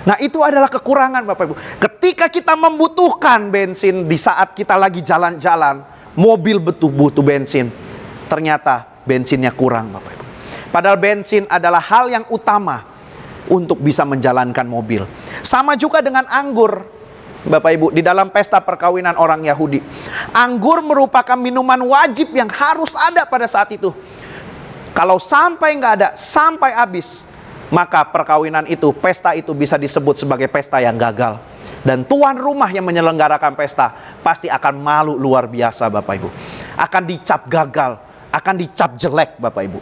Nah, itu adalah kekurangan Bapak Ibu. Ketika kita membutuhkan bensin di saat kita lagi jalan-jalan, mobil butuh bensin, ternyata bensinnya kurang Bapak Ibu. Padahal bensin adalah hal yang utama untuk bisa menjalankan mobil. Sama juga dengan anggur Bapak Ibu, di dalam pesta perkawinan orang Yahudi. Anggur merupakan minuman wajib yang harus ada pada saat itu. Kalau sampai nggak ada, sampai habis, maka perkawinan itu, pesta itu bisa disebut sebagai pesta yang gagal. Dan tuan rumah yang menyelenggarakan pesta pasti akan malu luar biasa Bapak Ibu. Akan dicap gagal, akan dicap jelek Bapak Ibu.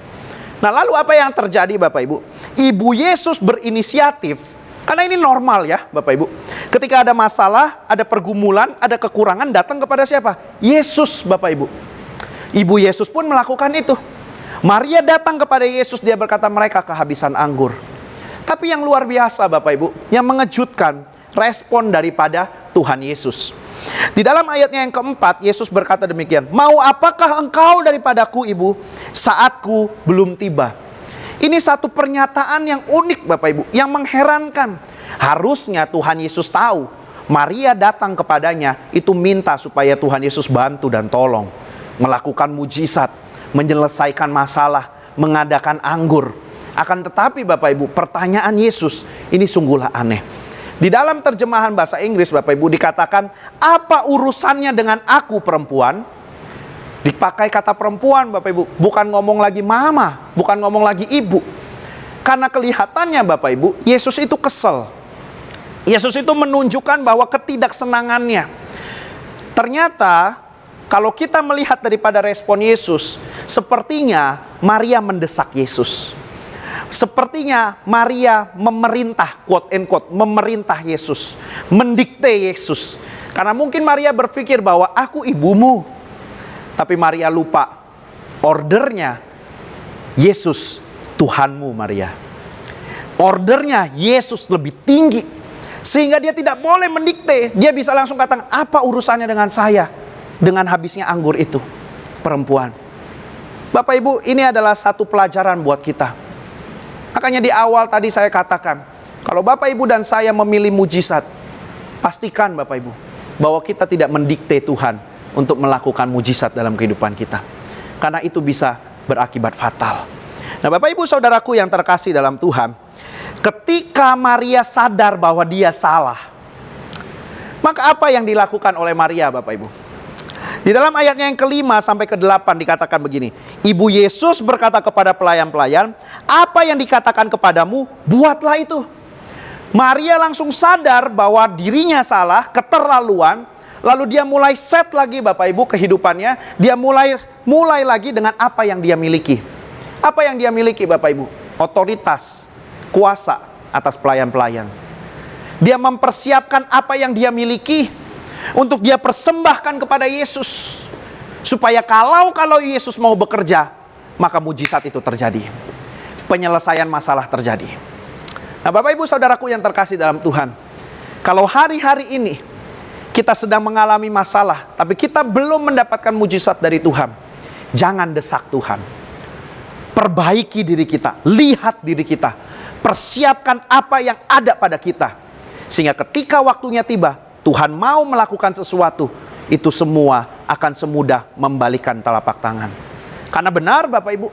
Nah, lalu apa yang terjadi Bapak Ibu? Ibu Yesus berinisiatif, karena ini normal ya Bapak Ibu. Ketika ada masalah, ada pergumulan, ada kekurangan, datang kepada siapa? Yesus Bapak Ibu. Ibu Yesus pun melakukan itu. Maria datang kepada Yesus, dia berkata mereka kehabisan anggur. Tapi yang luar biasa Bapak Ibu, yang mengejutkan, respon daripada Tuhan Yesus. Di dalam ayatnya yang keempat, Yesus berkata demikian, "Mau apakah engkau daripadaku ibu, saatku belum tiba." Ini satu pernyataan yang unik Bapak Ibu, yang mengherankan. Harusnya Tuhan Yesus tahu, Maria datang kepadanya, itu minta supaya Tuhan Yesus bantu dan tolong. Melakukan mujizat, menyelesaikan masalah, mengadakan anggur. Akan tetapi Bapak Ibu, pertanyaan Yesus ini sungguhlah aneh. Di dalam terjemahan bahasa Inggris Bapak Ibu dikatakan, apa urusannya dengan aku perempuan? Dipakai kata perempuan Bapak Ibu, bukan ngomong lagi mama, bukan ngomong lagi ibu. Karena kelihatannya Bapak Ibu, Yesus itu kesel. Yesus itu menunjukkan bahwa ketidaksenangannya. Ternyata kalau kita melihat daripada respon Yesus, sepertinya Maria mendesak Yesus. Sepertinya Maria memerintah, quote and quote, memerintah Yesus, mendikte Yesus. Karena mungkin Maria berpikir bahwa aku ibumu. Tapi Maria lupa, ordernya Yesus Tuhanmu Maria. Ordernya Yesus lebih tinggi. Sehingga dia tidak boleh mendikte. Dia bisa langsung katakan, apa urusannya dengan saya? Dengan habisnya anggur itu, perempuan. Bapak Ibu, ini adalah satu pelajaran buat kita. Makanya di awal tadi saya katakan, kalau Bapak Ibu dan saya memilih mujizat, pastikan Bapak Ibu, bahwa kita tidak mendikte Tuhan untuk melakukan mujizat dalam kehidupan kita. Karena itu bisa berakibat fatal. Nah Bapak Ibu saudaraku yang terkasih dalam Tuhan, ketika Maria sadar bahwa dia salah, maka apa yang dilakukan oleh Maria Bapak Ibu? Di dalam ayatnya yang kelima sampai ke-8 dikatakan begini. Ibu Yesus berkata kepada pelayan-pelayan, apa yang dikatakan kepadamu, buatlah itu. Maria langsung sadar bahwa dirinya salah, keterlaluan. Lalu dia mulai set lagi Bapak Ibu kehidupannya. Dia mulai lagi dengan apa yang dia miliki. Apa yang dia miliki Bapak Ibu? Otoritas, kuasa atas pelayan-pelayan. Dia mempersiapkan apa yang dia miliki untuk dia persembahkan kepada Yesus. Supaya kalau Yesus mau bekerja, maka mujizat itu terjadi. Penyelesaian masalah terjadi. Nah Bapak Ibu saudaraku yang terkasih dalam Tuhan, kalau hari-hari ini kita sedang mengalami masalah, tapi kita belum mendapatkan mujizat dari Tuhan, jangan desak Tuhan. Perbaiki diri kita, lihat diri kita, persiapkan apa yang ada pada kita. Sehingga ketika waktunya tiba, Tuhan mau melakukan sesuatu, itu semua akan semudah membalikan telapak tangan. Karena benar Bapak Ibu,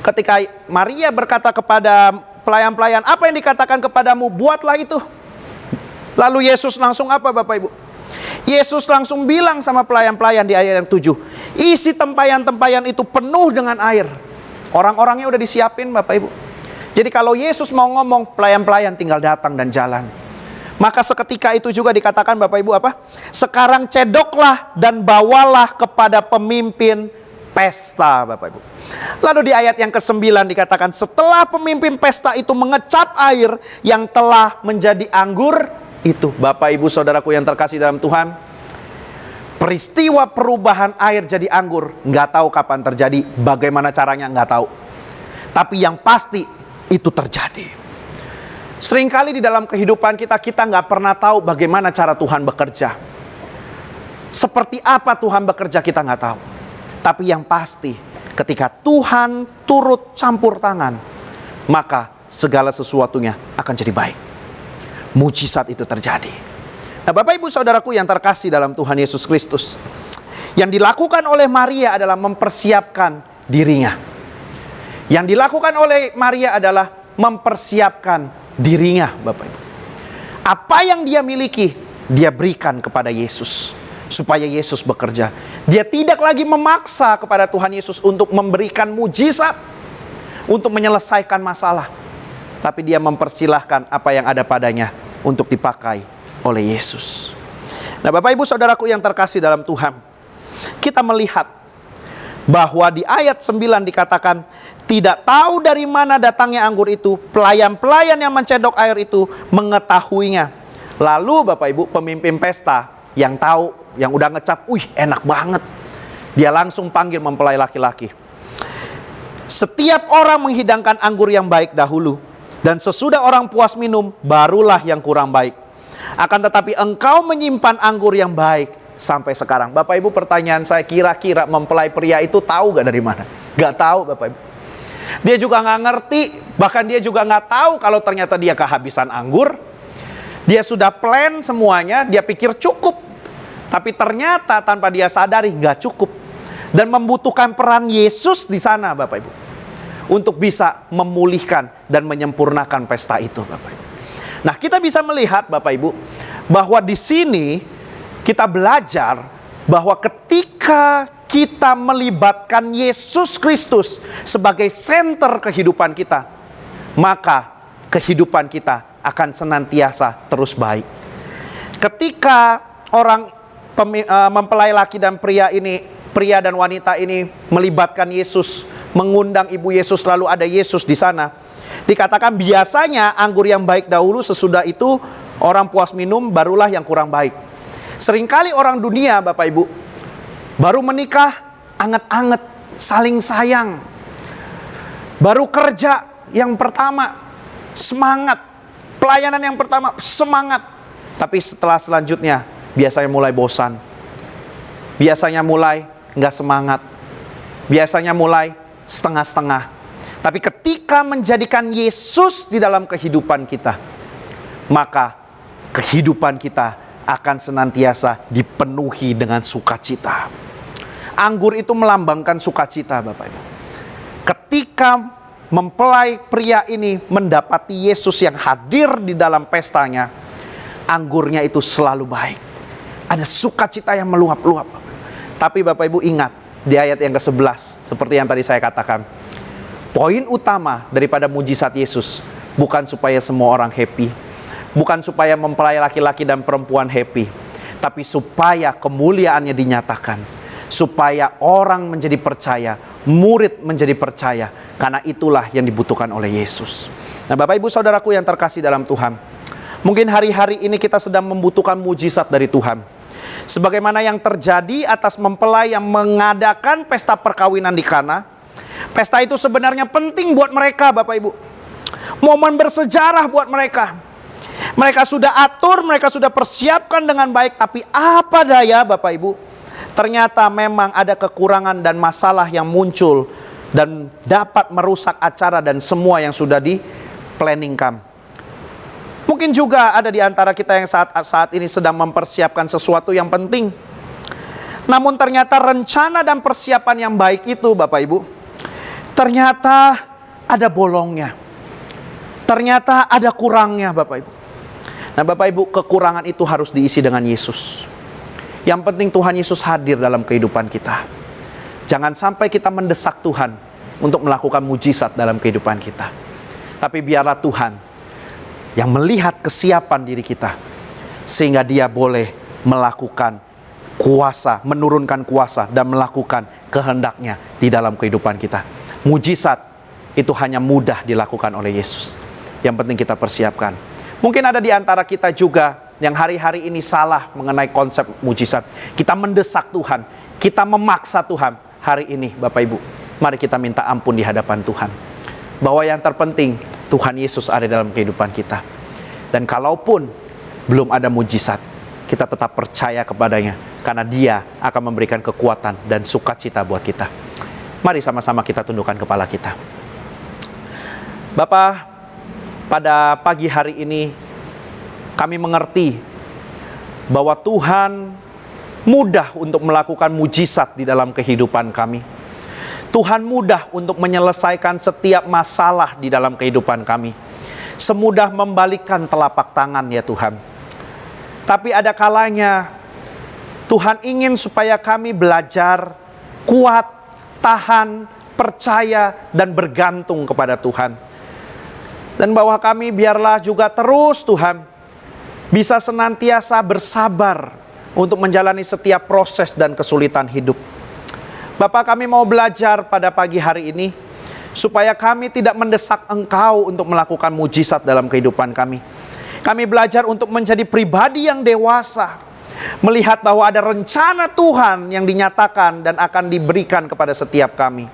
ketika Maria berkata kepada pelayan-pelayan, apa yang dikatakan kepadamu, buatlah itu. Lalu Yesus langsung apa Bapak Ibu? Yesus langsung bilang sama pelayan-pelayan di ayat yang 7, isi tempayan-tempayan itu penuh dengan air. Orang-orangnya udah disiapin Bapak Ibu. Jadi kalau Yesus mau ngomong, pelayan-pelayan tinggal datang dan jalan. Maka seketika itu juga dikatakan Bapak Ibu apa? Sekarang cedoklah dan bawalah kepada pemimpin pesta Bapak Ibu. Lalu di ayat yang ke-9 dikatakan, setelah pemimpin pesta itu mengecap air yang telah menjadi anggur, itu. Bapak, Ibu, Saudaraku yang terkasih dalam Tuhan, peristiwa perubahan air jadi anggur nggak tahu kapan terjadi, bagaimana caranya nggak tahu. Tapi yang pasti itu terjadi. Seringkali di dalam kehidupan kita nggak pernah tahu bagaimana cara Tuhan bekerja. Seperti apa Tuhan bekerja kita nggak tahu. Tapi yang pasti ketika Tuhan turut campur tangan, maka segala sesuatunya akan jadi baik. Mujizat itu terjadi. Nah, Bapak, Ibu, Saudaraku yang terkasih dalam Tuhan Yesus Kristus, yang dilakukan oleh Maria adalah mempersiapkan dirinya. Yang dilakukan oleh Maria adalah mempersiapkan dirinya, Bapak Ibu. Apa yang dia miliki, dia berikan kepada Yesus supaya Yesus bekerja. Dia tidak lagi memaksa kepada Tuhan Yesus untuk memberikan mujizat, untuk menyelesaikan masalah. Tapi dia mempersilahkan apa yang ada padanya untuk dipakai oleh Yesus. Nah, Bapak, Ibu, Saudaraku yang terkasih dalam Tuhan, kita melihat bahwa di ayat 9 dikatakan, tidak tahu dari mana datangnya anggur itu, pelayan-pelayan yang mencedok air itu mengetahuinya. Lalu Bapak, Ibu, pemimpin pesta yang tahu, yang udah ngecap, wih enak banget, dia langsung panggil mempelai laki-laki. Setiap orang menghidangkan anggur yang baik dahulu, dan sesudah orang puas minum, barulah yang kurang baik. Akan tetapi engkau menyimpan anggur yang baik sampai sekarang. Bapak, Ibu, pertanyaan saya, kira-kira mempelai pria itu tahu gak dari mana? Gak tahu, Bapak, Ibu. Dia juga gak ngerti, bahkan dia juga gak tahu kalau ternyata dia kehabisan anggur. Dia sudah plan semuanya, dia pikir cukup. Tapi ternyata tanpa dia sadari gak cukup. Dan membutuhkan peran Yesus di sana, Bapak, Ibu, untuk bisa memulihkan dan menyempurnakan pesta itu, Bapak, Ibu. Nah, kita bisa melihat, Bapak, Ibu, bahwa di sini kita belajar bahwa ketika kita melibatkan Yesus Kristus sebagai senter kehidupan kita, maka kehidupan kita akan senantiasa terus baik. Ketika orang mempelai laki dan pria dan wanita ini melibatkan Yesus, mengundang ibu Yesus, lalu ada Yesus di sana. Dikatakan biasanya anggur yang baik dahulu, sesudah itu orang puas minum, barulah yang kurang baik. Seringkali orang dunia, Bapak, Ibu, baru menikah anget-anget, saling sayang. Baru kerja yang pertama semangat, pelayanan yang pertama semangat. Tapi setelah selanjutnya biasanya mulai bosan, biasanya mulai nggak semangat, biasanya mulai setengah-setengah. Tapi ketika menjadikan Yesus di dalam kehidupan kita, maka kehidupan kita akan senantiasa dipenuhi dengan sukacita. Anggur itu melambangkan sukacita, Bapak, Ibu. Ketika mempelai pria ini mendapati Yesus yang hadir di dalam pestanya, anggurnya itu selalu baik. Ada sukacita yang meluap-luap, Bapak. Tapi Bapak, Ibu, ingat di ayat yang ke-11, seperti yang tadi saya katakan, poin utama daripada mujizat Yesus bukan supaya semua orang happy, bukan supaya mempelai laki-laki dan perempuan happy, tapi supaya kemuliaannya dinyatakan, supaya orang menjadi percaya, murid menjadi percaya, karena itulah yang dibutuhkan oleh Yesus. Nah, Bapak, Ibu, Saudaraku yang terkasih dalam Tuhan, mungkin hari-hari ini kita sedang membutuhkan mujizat dari Tuhan. Sebagaimana yang terjadi atas mempelai yang mengadakan pesta perkawinan di Kana. Pesta itu sebenarnya penting buat mereka, Bapak, Ibu. Momen bersejarah buat mereka. Mereka sudah atur, mereka sudah persiapkan dengan baik. Tapi apa daya, Bapak, Ibu, ternyata memang ada kekurangan dan masalah yang muncul dan dapat merusak acara dan semua yang sudah di-planningkan. Mungkin juga ada di antara kita yang saat ini sedang mempersiapkan sesuatu yang penting. Namun ternyata rencana dan persiapan yang baik itu, Bapak, Ibu, ternyata ada bolongnya. Ternyata ada kurangnya, Bapak, Ibu. Nah, Bapak, Ibu, kekurangan itu harus diisi dengan Yesus. Yang penting Tuhan Yesus hadir dalam kehidupan kita. Jangan sampai kita mendesak Tuhan untuk melakukan mujizat dalam kehidupan kita. Tapi biarlah Tuhan yang melihat kesiapan diri kita, sehingga Dia boleh melakukan kuasa, menurunkan kuasa dan melakukan kehendaknya di dalam kehidupan kita. Mujizat itu hanya mudah dilakukan oleh Yesus. Yang penting kita persiapkan. Mungkin ada di antara kita juga yang hari-hari ini salah mengenai konsep mujizat. Kita mendesak Tuhan, kita memaksa Tuhan. Hari ini Bapak Ibu, mari kita minta ampun di hadapan Tuhan. Bahwa yang terpenting, Tuhan Yesus ada dalam kehidupan kita. Dan kalaupun belum ada mujizat, kita tetap percaya kepadanya, karena Dia akan memberikan kekuatan dan sukacita buat kita. Mari sama-sama kita tundukkan kepala kita. Bapa, pada pagi hari ini kami mengerti bahwa Tuhan mudah untuk melakukan mujizat di dalam kehidupan kami. Tuhan mudah untuk menyelesaikan setiap masalah di dalam kehidupan kami. Semudah membalikkan telapak tangan ya Tuhan. Tapi ada kalanya Tuhan ingin supaya kami belajar kuat, tahan, percaya, dan bergantung kepada Tuhan. Dan bahwa kami biarlah juga terus Tuhan bisa senantiasa bersabar untuk menjalani setiap proses dan kesulitan hidup. Bapak, kami mau belajar pada pagi hari ini supaya kami tidak mendesak Engkau untuk melakukan mujizat dalam kehidupan kami. Kami belajar untuk menjadi pribadi yang dewasa, melihat bahwa ada rencana Tuhan yang dinyatakan dan akan diberikan kepada setiap kami.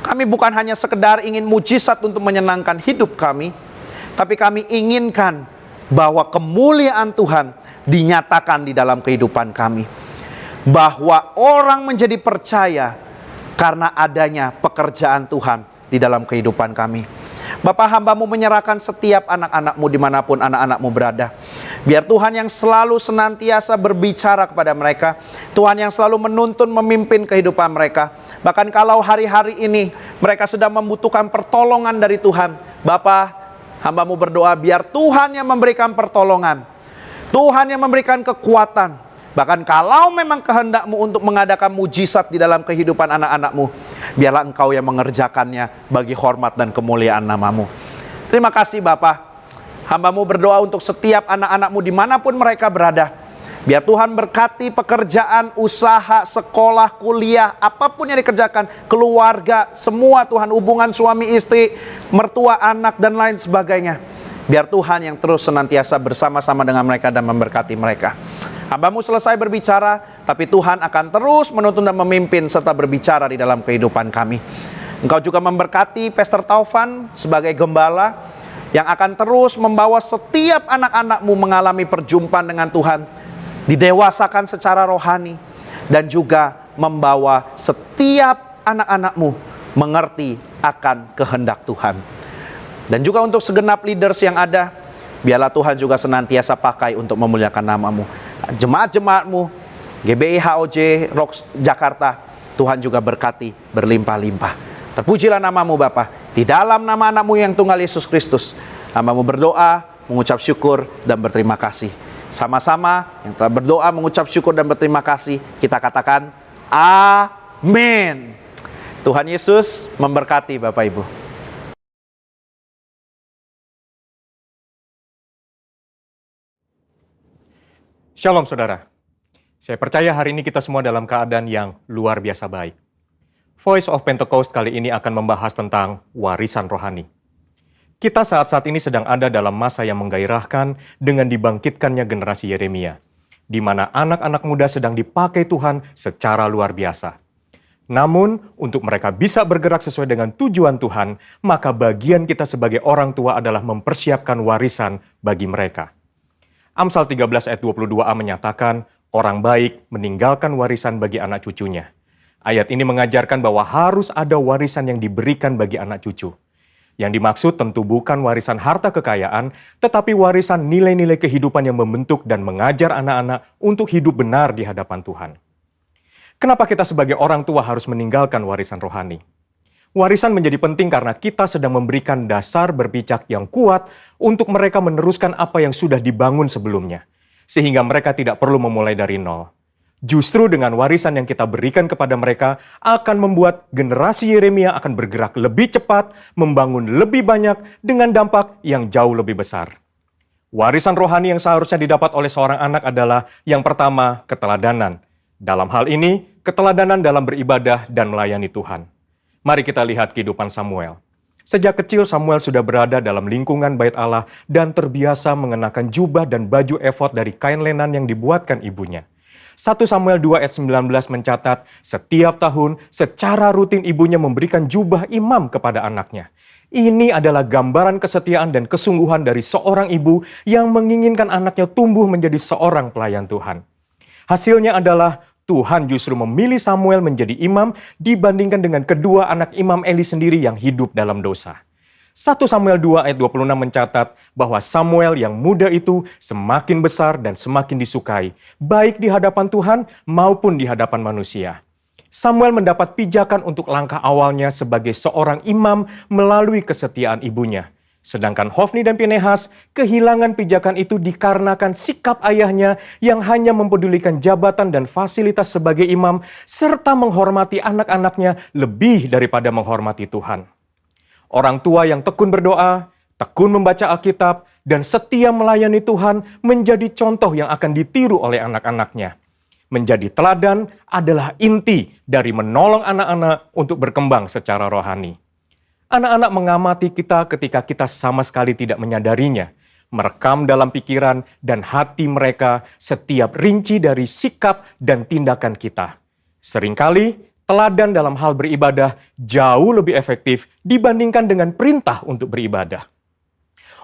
Kami bukan hanya sekedar ingin mujizat untuk menyenangkan hidup kami, tapi kami inginkan bahwa kemuliaan Tuhan dinyatakan di dalam kehidupan kami. Bahwa orang menjadi percaya karena adanya pekerjaan Tuhan di dalam kehidupan kami. Bapak, hamba-Mu menyerahkan setiap anak-anak-Mu dimanapun anak-anak-Mu berada. Biar Tuhan yang selalu senantiasa berbicara kepada mereka. Tuhan yang selalu menuntun memimpin kehidupan mereka. Bahkan kalau hari-hari ini mereka sedang membutuhkan pertolongan dari Tuhan, Bapak, hamba-Mu berdoa biar Tuhan yang memberikan pertolongan, Tuhan yang memberikan kekuatan. Bahkan kalau memang kehendak-Mu untuk mengadakan mujizat di dalam kehidupan anak-anak-Mu, biarlah Engkau yang mengerjakannya bagi hormat dan kemuliaan nama-Mu. Terima kasih Bapa. Hamba-Mu berdoa untuk setiap anak-anak-Mu dimanapun mereka berada. Biar Tuhan berkati pekerjaan, usaha, sekolah, kuliah, apapun yang dikerjakan, keluarga, semua Tuhan, hubungan suami istri, mertua anak, dan lain sebagainya. Biar Tuhan yang terus senantiasa bersama-sama dengan mereka dan memberkati mereka. Hamba-Mu selesai berbicara, tapi Tuhan akan terus menuntun dan memimpin serta berbicara di dalam kehidupan kami. Engkau juga memberkati Pastor Taufan sebagai gembala yang akan terus membawa setiap anak-anak-Mu mengalami perjumpaan dengan Tuhan, didewasakan secara rohani, dan juga membawa setiap anak-anak-Mu mengerti akan kehendak Tuhan. Dan juga untuk segenap leaders yang ada, biarlah Tuhan juga senantiasa pakai untuk memuliakan nama-Mu. Jemaat-jemaat-Mu, GBI HOJ Rocks Jakarta, Tuhan juga berkati berlimpah-limpah. Terpujilah nama-Mu Bapa. Di dalam nama anak-Mu yang tunggal Yesus Kristus, hamba-Mu berdoa, mengucap syukur dan berterima kasih. Sama-sama yang telah berdoa, mengucap syukur dan berterima kasih, kita katakan amin. Tuhan Yesus memberkati Bapak Ibu.
Shalom saudara, saya percaya hari ini kita semua dalam keadaan yang luar biasa baik. Voice of Pentecost kali ini akan membahas tentang warisan rohani. Kita saat-saat ini sedang ada dalam masa yang menggairahkan dengan dibangkitkannya generasi Yeremia, di mana anak-anak muda sedang dipakai Tuhan secara luar biasa. Namun, untuk mereka bisa bergerak sesuai dengan tujuan Tuhan, maka bagian kita sebagai orang tua adalah mempersiapkan warisan bagi mereka. Amsal 13 ayat 22a menyatakan, orang baik meninggalkan warisan bagi anak cucunya. Ayat ini mengajarkan bahwa harus ada warisan yang diberikan bagi anak cucu. Yang dimaksud tentu bukan warisan harta kekayaan, tetapi warisan nilai-nilai kehidupan yang membentuk dan mengajar anak-anak untuk hidup benar di hadapan Tuhan. Kenapa kita sebagai orang tua harus meninggalkan warisan rohani? Warisan menjadi penting karena kita sedang memberikan dasar berpijak yang kuat untuk mereka meneruskan apa yang sudah dibangun sebelumnya. Sehingga mereka tidak perlu memulai dari nol. Justru dengan warisan yang kita berikan kepada mereka akan membuat generasi Yeremia akan bergerak lebih cepat, membangun lebih banyak dengan dampak yang jauh lebih besar. Warisan rohani yang seharusnya didapat oleh seorang anak adalah yang pertama, keteladanan. Dalam hal ini, keteladanan dalam beribadah dan melayani Tuhan. Mari kita lihat kehidupan Samuel. Sejak kecil Samuel sudah berada dalam lingkungan bait Allah dan terbiasa mengenakan jubah dan baju efod dari kain lenan yang dibuatkan ibunya. 1 Samuel 2 ayat 19 mencatat, setiap tahun secara rutin ibunya memberikan jubah imam kepada anaknya. Ini adalah gambaran kesetiaan dan kesungguhan dari seorang ibu yang menginginkan anaknya tumbuh menjadi seorang pelayan Tuhan. Hasilnya adalah Tuhan justru memilih Samuel menjadi imam dibandingkan dengan kedua anak imam Eli sendiri yang hidup dalam dosa. 1 Samuel 2 ayat 26 mencatat bahwa Samuel yang muda itu semakin besar dan semakin disukai, baik di hadapan Tuhan maupun di hadapan manusia. Samuel mendapat pijakan untuk langkah awalnya sebagai seorang imam melalui kesetiaan ibunya. Sedangkan Hofni dan Pinehas kehilangan pijakan itu dikarenakan sikap ayahnya yang hanya mempedulikan jabatan dan fasilitas sebagai imam serta menghormati anak-anaknya lebih daripada menghormati Tuhan. Orang tua yang tekun berdoa, tekun membaca Alkitab, dan setia melayani Tuhan menjadi contoh yang akan ditiru oleh anak-anaknya. Menjadi teladan adalah inti dari menolong anak-anak untuk berkembang secara rohani. Anak-anak mengamati kita ketika kita sama sekali tidak menyadarinya, merekam dalam pikiran dan hati mereka setiap rinci dari sikap dan tindakan kita. Seringkali, teladan dalam hal beribadah jauh lebih efektif dibandingkan dengan perintah untuk beribadah.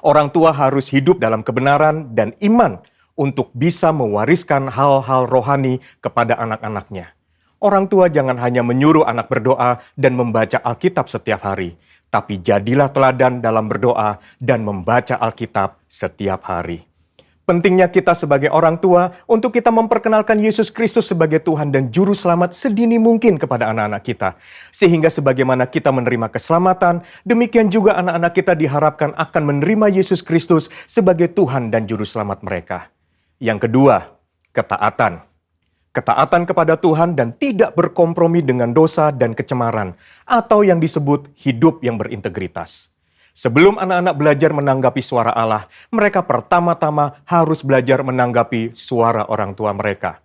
Orang tua harus hidup dalam kebenaran dan iman untuk bisa mewariskan hal-hal rohani kepada anak-anaknya. Orang tua jangan hanya menyuruh anak berdoa dan membaca Alkitab setiap hari, tapi jadilah teladan dalam berdoa dan membaca Alkitab setiap hari. Pentingnya kita sebagai orang tua untuk kita memperkenalkan Yesus Kristus sebagai Tuhan dan Juru Selamat sedini mungkin kepada anak-anak kita. Sehingga sebagaimana kita menerima keselamatan, demikian juga anak-anak kita diharapkan akan menerima Yesus Kristus sebagai Tuhan dan Juru Selamat mereka. Yang kedua, ketaatan. Ketaatan kepada Tuhan dan tidak berkompromi dengan dosa dan kecemaran, atau yang disebut hidup yang berintegritas. Sebelum anak-anak belajar menanggapi suara Allah, mereka pertama-tama harus belajar menanggapi suara orang tua mereka.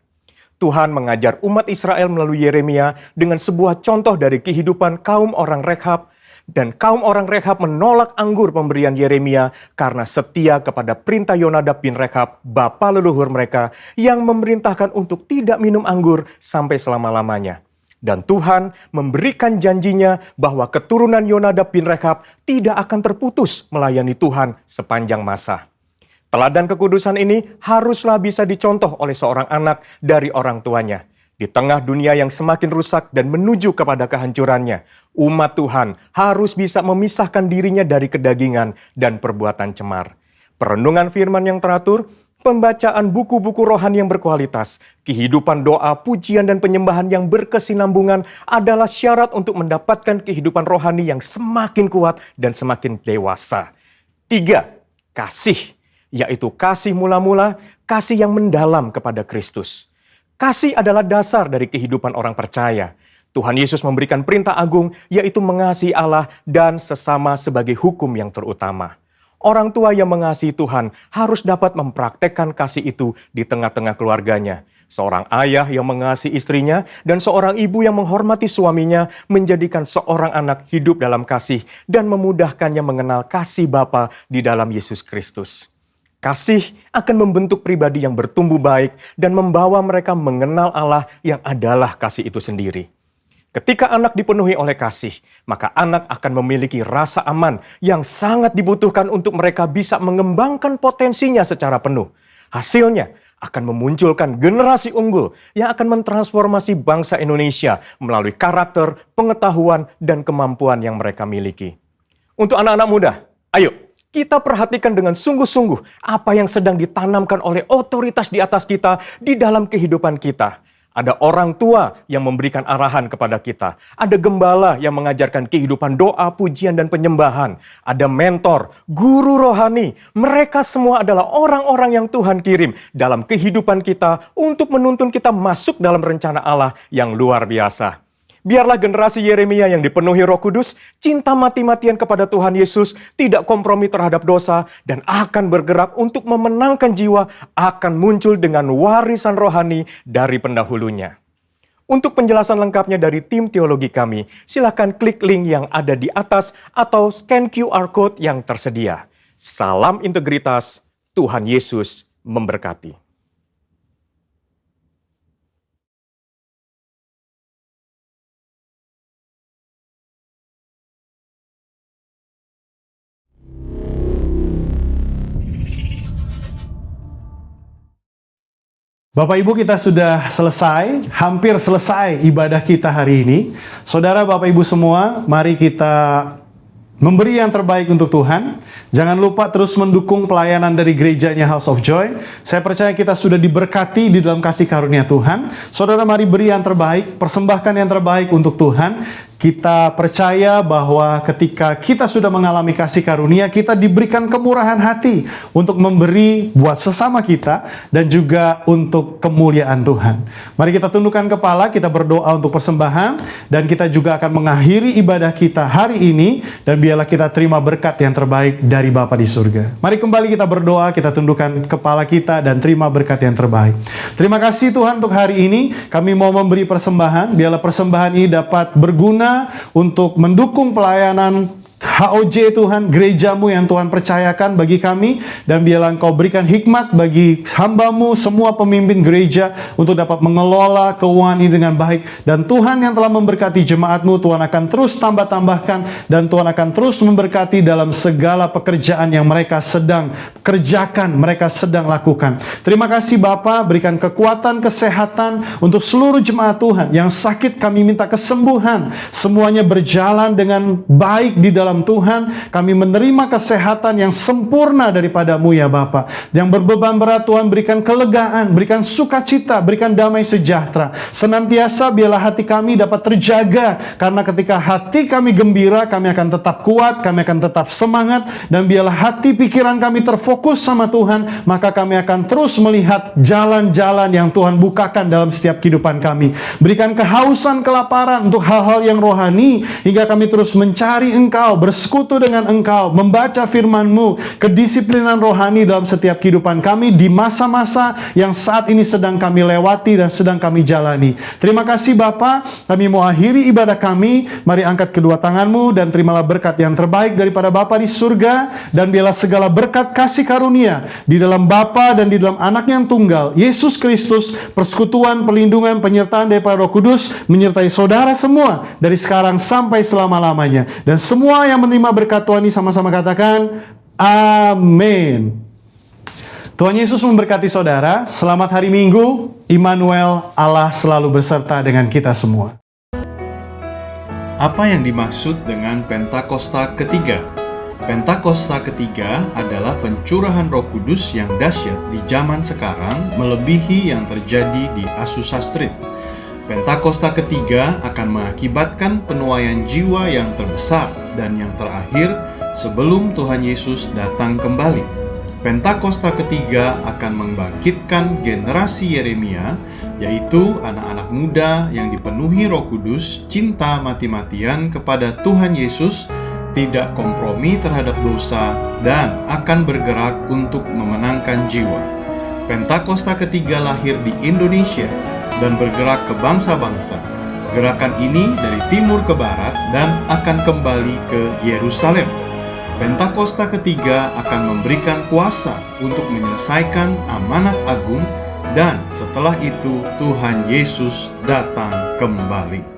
Tuhan mengajar umat Israel melalui Yeremia dengan sebuah contoh dari kehidupan kaum orang Rekhab, dan kaum orang Rekhab menolak anggur pemberian Yeremia karena setia kepada perintah Yonadab bin Rekhab, bapa leluhur mereka, yang memerintahkan untuk tidak minum anggur sampai selama-lamanya. Dan Tuhan memberikan janjinya bahwa keturunan Yonadab bin Rekhab tidak akan terputus melayani Tuhan sepanjang masa. Teladan kekudusan ini haruslah bisa dicontoh oleh seorang anak dari orang tuanya. Di tengah dunia yang semakin rusak dan menuju kepada kehancurannya, umat Tuhan harus bisa memisahkan dirinya dari kedagingan dan perbuatan cemar. Perenungan firman yang teratur, pembacaan buku-buku rohani yang berkualitas, kehidupan doa, pujian, dan penyembahan yang berkesinambungan adalah syarat untuk mendapatkan kehidupan rohani yang semakin kuat dan semakin dewasa. 3. Kasih, yaitu kasih mula-mula, kasih yang mendalam kepada Kristus. Kasih adalah dasar dari kehidupan orang percaya. Tuhan Yesus memberikan perintah agung, yaitu mengasihi Allah dan sesama sebagai hukum yang terutama. Orang tua yang mengasihi Tuhan harus dapat mempraktekkan kasih itu di tengah-tengah keluarganya. Seorang ayah yang mengasihi istrinya dan seorang ibu yang menghormati suaminya menjadikan seorang anak hidup dalam kasih dan memudahkannya mengenal kasih Bapa di dalam Yesus Kristus. Kasih akan membentuk pribadi yang bertumbuh baik dan membawa mereka mengenal Allah yang adalah kasih itu sendiri. Ketika anak dipenuhi oleh kasih, maka anak akan memiliki rasa aman yang sangat dibutuhkan untuk mereka bisa mengembangkan potensinya secara penuh. Hasilnya akan memunculkan generasi unggul yang akan mentransformasi bangsa Indonesia melalui karakter, pengetahuan, dan kemampuan yang mereka miliki. Untuk anak-anak muda, ayo kita perhatikan dengan sungguh-sungguh apa yang sedang ditanamkan oleh otoritas di atas kita di dalam kehidupan kita. Ada orang tua yang memberikan arahan kepada kita. Ada gembala yang mengajarkan kehidupan doa, pujian, dan penyembahan. Ada mentor, guru rohani. Mereka semua adalah orang-orang yang Tuhan kirim dalam kehidupan kita untuk menuntun kita masuk dalam rencana Allah yang luar biasa. Biarlah generasi Yeremia yang dipenuhi Roh Kudus, cinta mati-matian kepada Tuhan Yesus, tidak kompromi terhadap dosa, dan akan bergerak untuk memenangkan jiwa, akan muncul dengan warisan rohani dari pendahulunya. Untuk penjelasan lengkapnya dari tim teologi kami, silakan klik link yang ada di atas atau scan QR Code yang tersedia. Salam integritas, Tuhan Yesus memberkati.
Bapak Ibu, kita sudah selesai, hampir selesai ibadah kita hari ini. Saudara, Bapak Ibu semua, mari kita memberi yang terbaik untuk Tuhan. Jangan lupa terus mendukung pelayanan dari gerejanya House of Joy. Saya percaya kita sudah diberkati di dalam kasih karunia Tuhan. Saudara, mari beri yang terbaik, persembahkan yang terbaik untuk Tuhan. Kita percaya bahwa ketika kita sudah mengalami kasih karunia, kita diberikan kemurahan hati untuk memberi buat sesama kita dan juga untuk kemuliaan Tuhan. Mari kita tundukkan kepala, kita berdoa untuk persembahan, dan kita juga akan mengakhiri ibadah kita hari ini, dan biarlah kita terima berkat yang terbaik dari Bapa di surga. Mari kembali kita berdoa, kita tundukkan kepala kita dan terima berkat yang terbaik. Terima kasih Tuhan untuk hari ini, kami mau memberi persembahan, biarlah persembahan ini dapat berguna untuk mendukung pelayanan HOJ Tuhan, gerejamu yang Tuhan percayakan bagi kami, dan biarlah Engkau berikan hikmat bagi hamba-Mu, semua pemimpin gereja untuk dapat mengelola keuangan ini dengan baik. Dan Tuhan yang telah memberkati jemaat-Mu, Tuhan akan terus tambah-tambahkan, dan Tuhan akan terus memberkati dalam segala pekerjaan yang mereka sedang kerjakan, mereka sedang lakukan. Terima kasih Bapa, berikan kekuatan, kesehatan untuk seluruh jemaat Tuhan. Yang sakit kami minta kesembuhan, semuanya berjalan dengan baik di dalam Tuhan. Kami menerima kesehatan yang sempurna daripada-Mu ya Bapa. Yang berbeban berat Tuhan, berikan kelegaan, berikan sukacita, berikan damai sejahtera. Senantiasa biarlah hati kami dapat terjaga, karena ketika hati kami gembira, kami akan tetap kuat, kami akan tetap semangat, dan biarlah hati pikiran kami terfokus sama Tuhan, maka kami akan terus melihat jalan-jalan yang Tuhan bukakan dalam setiap kehidupan kami. Berikan kehausan, kelaparan untuk hal-hal yang rohani, hingga kami terus mencari Engkau, bersekutu dengan Engkau, membaca firman-Mu, kedisiplinan rohani dalam setiap kehidupan kami di masa-masa yang saat ini sedang kami lewati dan sedang kami jalani. Terima kasih Bapa, kami mau akhiri ibadah kami. Mari angkat kedua tanganmu dan terimalah berkat yang terbaik daripada Bapa di surga, dan biarlah segala berkat kasih karunia di dalam Bapa dan di dalam Anak yang tunggal, Yesus Kristus, persekutuan, perlindungan, penyertaan daripada Roh Kudus menyertai saudara semua dari sekarang sampai selama-lamanya. Dan semua yang menerima berkat Tuhan ini sama-sama katakan amin. Tuhan Yesus memberkati saudara. Selamat hari Minggu. Immanuel, Allah selalu beserta dengan kita semua. Apa yang dimaksud dengan Pentakosta ketiga? Pentakosta ketiga adalah pencurahan Roh Kudus yang dahsyat di zaman sekarang, melebihi yang terjadi di Azusa Street. Pentakosta ketiga akan mengakibatkan penuaian jiwa yang terbesar dan yang terakhir sebelum Tuhan Yesus datang kembali. Pentakosta ketiga akan membangkitkan generasi Yeremia, yaitu anak-anak muda yang dipenuhi Roh Kudus, cinta mati-matian kepada Tuhan Yesus, tidak kompromi terhadap dosa, dan akan bergerak untuk memenangkan jiwa. Pentakosta ketiga lahir di Indonesia dan bergerak ke bangsa-bangsa. Gerakan ini dari timur ke barat dan akan kembali ke Yerusalem. Pentakosta ketiga akan memberikan kuasa untuk menyelesaikan amanat agung, dan setelah itu Tuhan Yesus datang kembali.